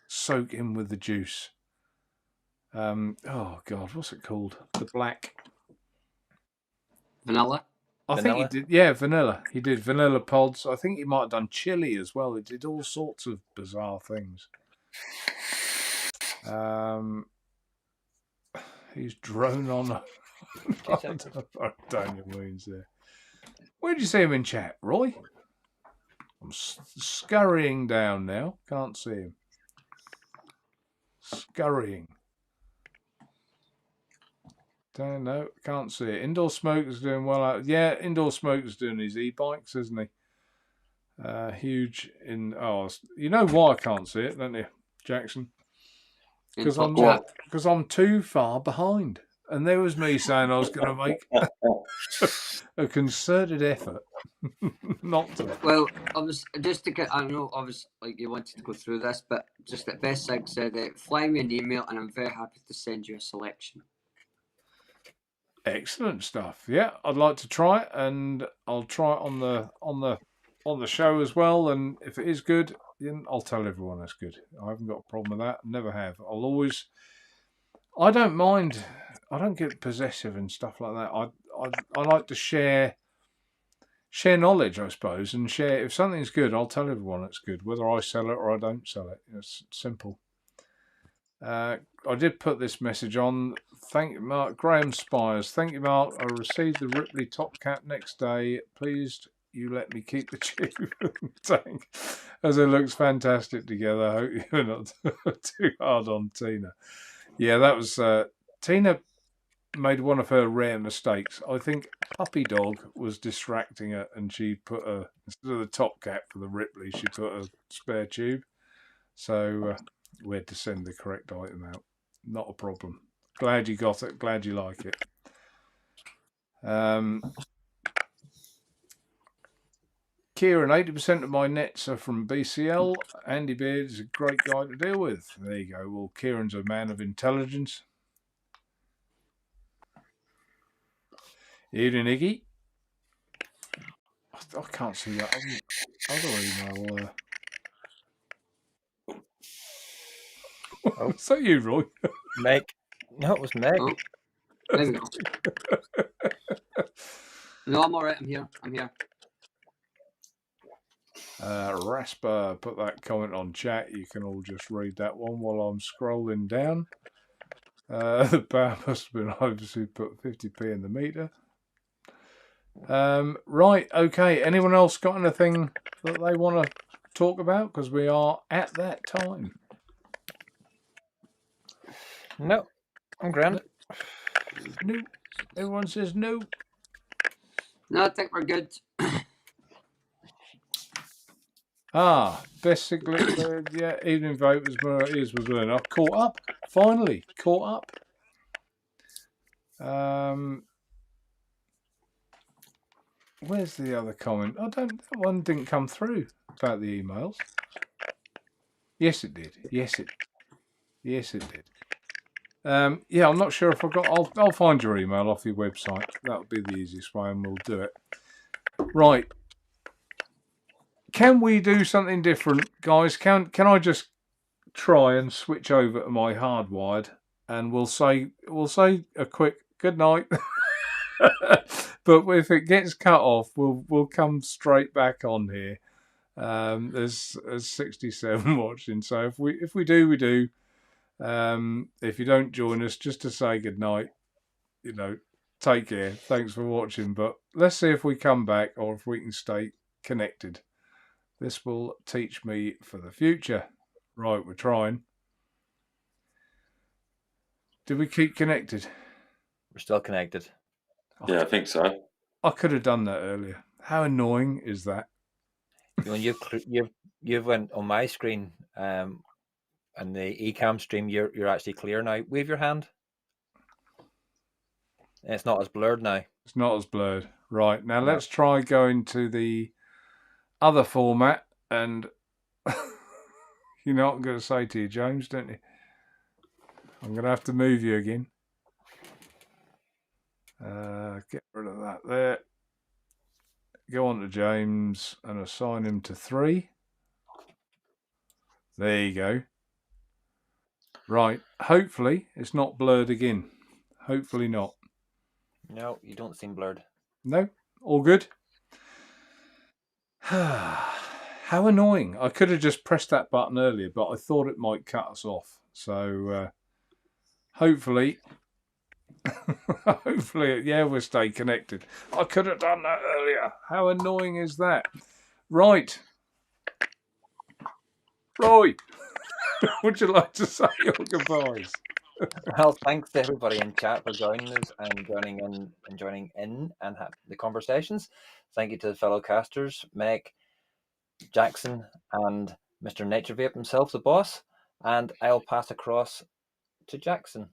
soak in with the juice? Oh God, what's it called? The black vanilla. I think he did. Yeah, vanilla. He did vanilla pods. I think he might have done chili as well. He did all sorts of bizarre things. He's drone on. Daniel Moon's there. Where did you see him in chat, Roy? I'm scurrying down now. Can't see him. Scurrying. Don't know. Can't see it. Indoor Smoker's doing well out. Yeah, Indoor Smoker's doing his e-bikes, isn't he? Huge in. Oh, you know why I can't see it, don't you, Jackson? Because I'm too far behind. And there was me saying I was going to make a concerted effort not to. Well, I was just to get. I know, obviously, like you wanted to go through this, but just that Best Sig said, "Fly me an email, and I'm very happy to send you a selection." Excellent stuff. Yeah, I'd like to try it, and I'll try it on the on the show as well. And if it is good, then I'll tell everyone it's good. I haven't got a problem with that. Never have. I don't mind. I don't get possessive and stuff like that. I like to share knowledge, I suppose, and share. If something's good, I'll tell everyone it's good, whether I sell it or I don't sell it. It's simple. I did put this message on. Thank you, Mark. Graham Spires. Thank you, Mark. I received the Ripley top cap next day. Please, you let me keep the tube tank, as it looks fantastic together. I hope you're not too hard on Tina. Yeah, that was Tina made one of her rare mistakes. I think Puppy Dog was distracting her, and she put instead of the top cap for the Ripley, she put a spare tube. So we had to send the correct item out. Not a problem. Glad you got it. Glad you like it. Kieran, 80% of my nets are from BCL. Andy Beard is a great guy to deal with. There you go. Well, Kieran's a man of intelligence. Evening, Iggy. I can't see that other email. Was that you, Roy? Meg. No, it was Meg. Oh, there we go. No, I'm all right. I'm here. Rasper put that comment on chat. You can all just read that one while I'm scrolling down. The bar must have been obviously put 50p in the meter. Right, okay. Anyone else got anything that they want to talk about? Because we are at that time. No, I'm grand. No. Everyone says no. No, I think we're good. Best Siglet, yeah, evening vote was where it is, was enough. Caught up, finally, caught up. Where's the other comment? That one didn't come through about the emails. Yes, it did. Yes, it did. Yeah, I'm not sure if I got. I'll find your email off your website. That'll be the easiest way, and we'll do it. Right. Can we do something different, guys? Can I just try and switch over to my hardwired, and we'll say a quick good night. But if it gets cut off, we'll come straight back on here. There's 67 watching, so if we do, we do. If you don't join us, just to say good night. Take care. Thanks for watching. But let's see if we come back or if we can stay connected. This will teach me for the future. Right, we're trying. Did we keep connected? We're still connected. Yeah, I think so. I could have done that earlier. How annoying is that? When you've went on my screen, and the eCam stream, you're actually clear now. Wave your hand. It's not as blurred now. It's not as blurred. Right, now let's try going to the other format, and you know what I'm going to say to you, James, don't you? I'm going to have to move you again. Get rid of that there. Go on to James and assign him to 3. There you go. Right. Hopefully it's not blurred again. Hopefully not. No, you don't seem blurred. No? All good? How annoying. I could have just pressed that button earlier, but I thought it might cut us off. So hopefully, yeah, we'll stay connected. I could have done that earlier. How annoying is that? Right. Roy, would you like to say your goodbyes? Well, thanks to everybody in chat for joining us and joining in and the conversations. Thank you to the fellow casters, Meg, Jackson, and Mr. Naturevape himself, the boss. And I'll pass across to Jackson.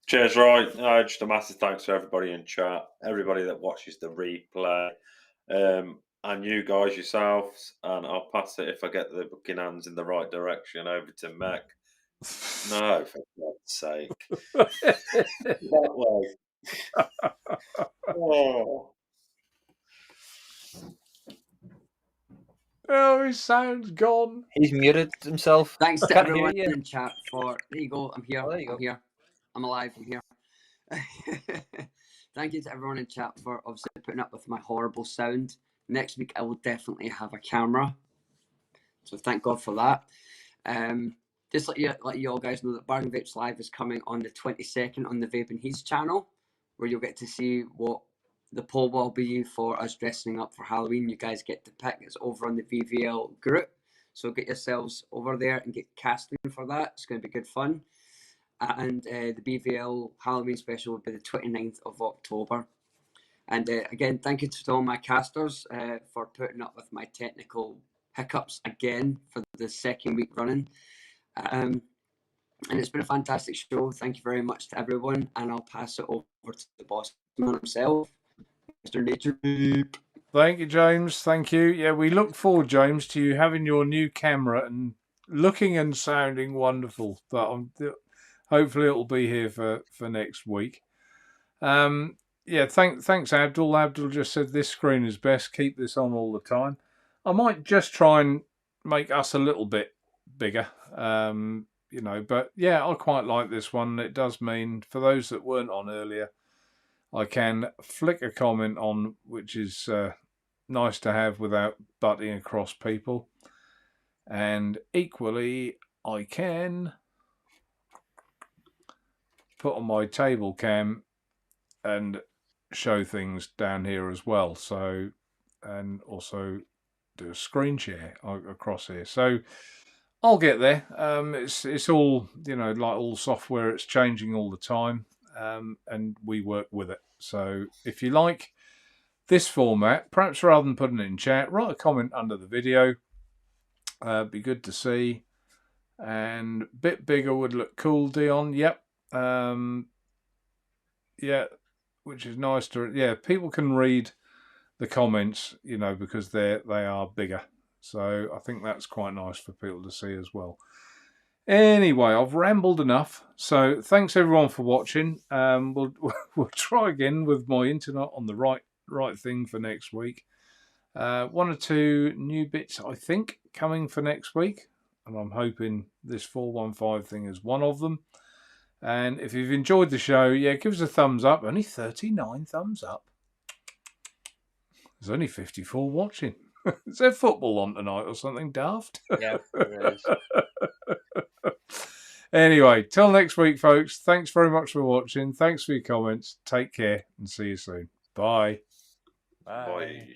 Cheers, Roy. Just a massive thanks to everybody in chat, everybody that watches the replay, and you guys yourselves. And I'll pass it, if I get the booking hands in the right direction, over to Meg. No, for God's sake. That way. Oh. Oh, his sound's gone. He's muted himself. Thanks to Can't hear everyone you. in chat for. There you go. I'm here. Oh, there you I'm go. here. I'm alive. I'm here. Thank you to everyone in chat for obviously putting up with my horrible sound. Next week I will definitely have a camera, so thank God for that. Just let you all guys know that Bargain Vapes Live is coming on the 22nd on the Vape and He's channel, where you'll get to see what the poll will be for us dressing up for Halloween. You guys get to pick. It's over on the VVL group, so get yourselves over there and get casting for that. It's going to be good fun. And the BVL Halloween special will be the 29th of October. And again, thank you to all my casters for putting up with my technical hiccups again for the second week running. And it's been a fantastic show. Thank you very much to everyone. And I'll pass it over to the boss man himself, Mr. Naturevape. Thank you, James. Thank you. Yeah, we look forward, James, to you having your new camera and looking and sounding wonderful. But hopefully it'll be here for next week. Yeah, thanks, Abdul. Abdul just said this screen is best. Keep this on all the time. I might just try and make us a little bit bigger, you know. But yeah, I quite like this one. It does mean, for those that weren't on earlier, I can flick a comment on, which is nice to have without butting across people. And equally, I can put on my table cam and show things down here as well. So, and also do a screen share across here. So I'll get there. It's all, you know, like all software, it's changing all the time, and we work with it. So if you like this format, perhaps rather than putting it in chat, write a comment under the video. Be good to see. And a bit bigger would look cool, Dion. Yep. Yeah, which is nice to, yeah, people can read the comments, you know, because they are bigger. So I think that's quite nice for people to see as well. Anyway, I've rambled enough. So thanks everyone for watching. We'll try again with my internet on the right thing for next week. 1 or 2 new bits, I think, coming for next week. And I'm hoping this 415 thing is one of them. And if you've enjoyed the show, yeah, give us a thumbs up. Only 39 thumbs up. There's only 54 watching. Is there football on tonight or something daft? Yeah, there is. Anyway, till next week, folks. Thanks very much for watching. Thanks for your comments. Take care and see you soon. Bye. Bye. Bye.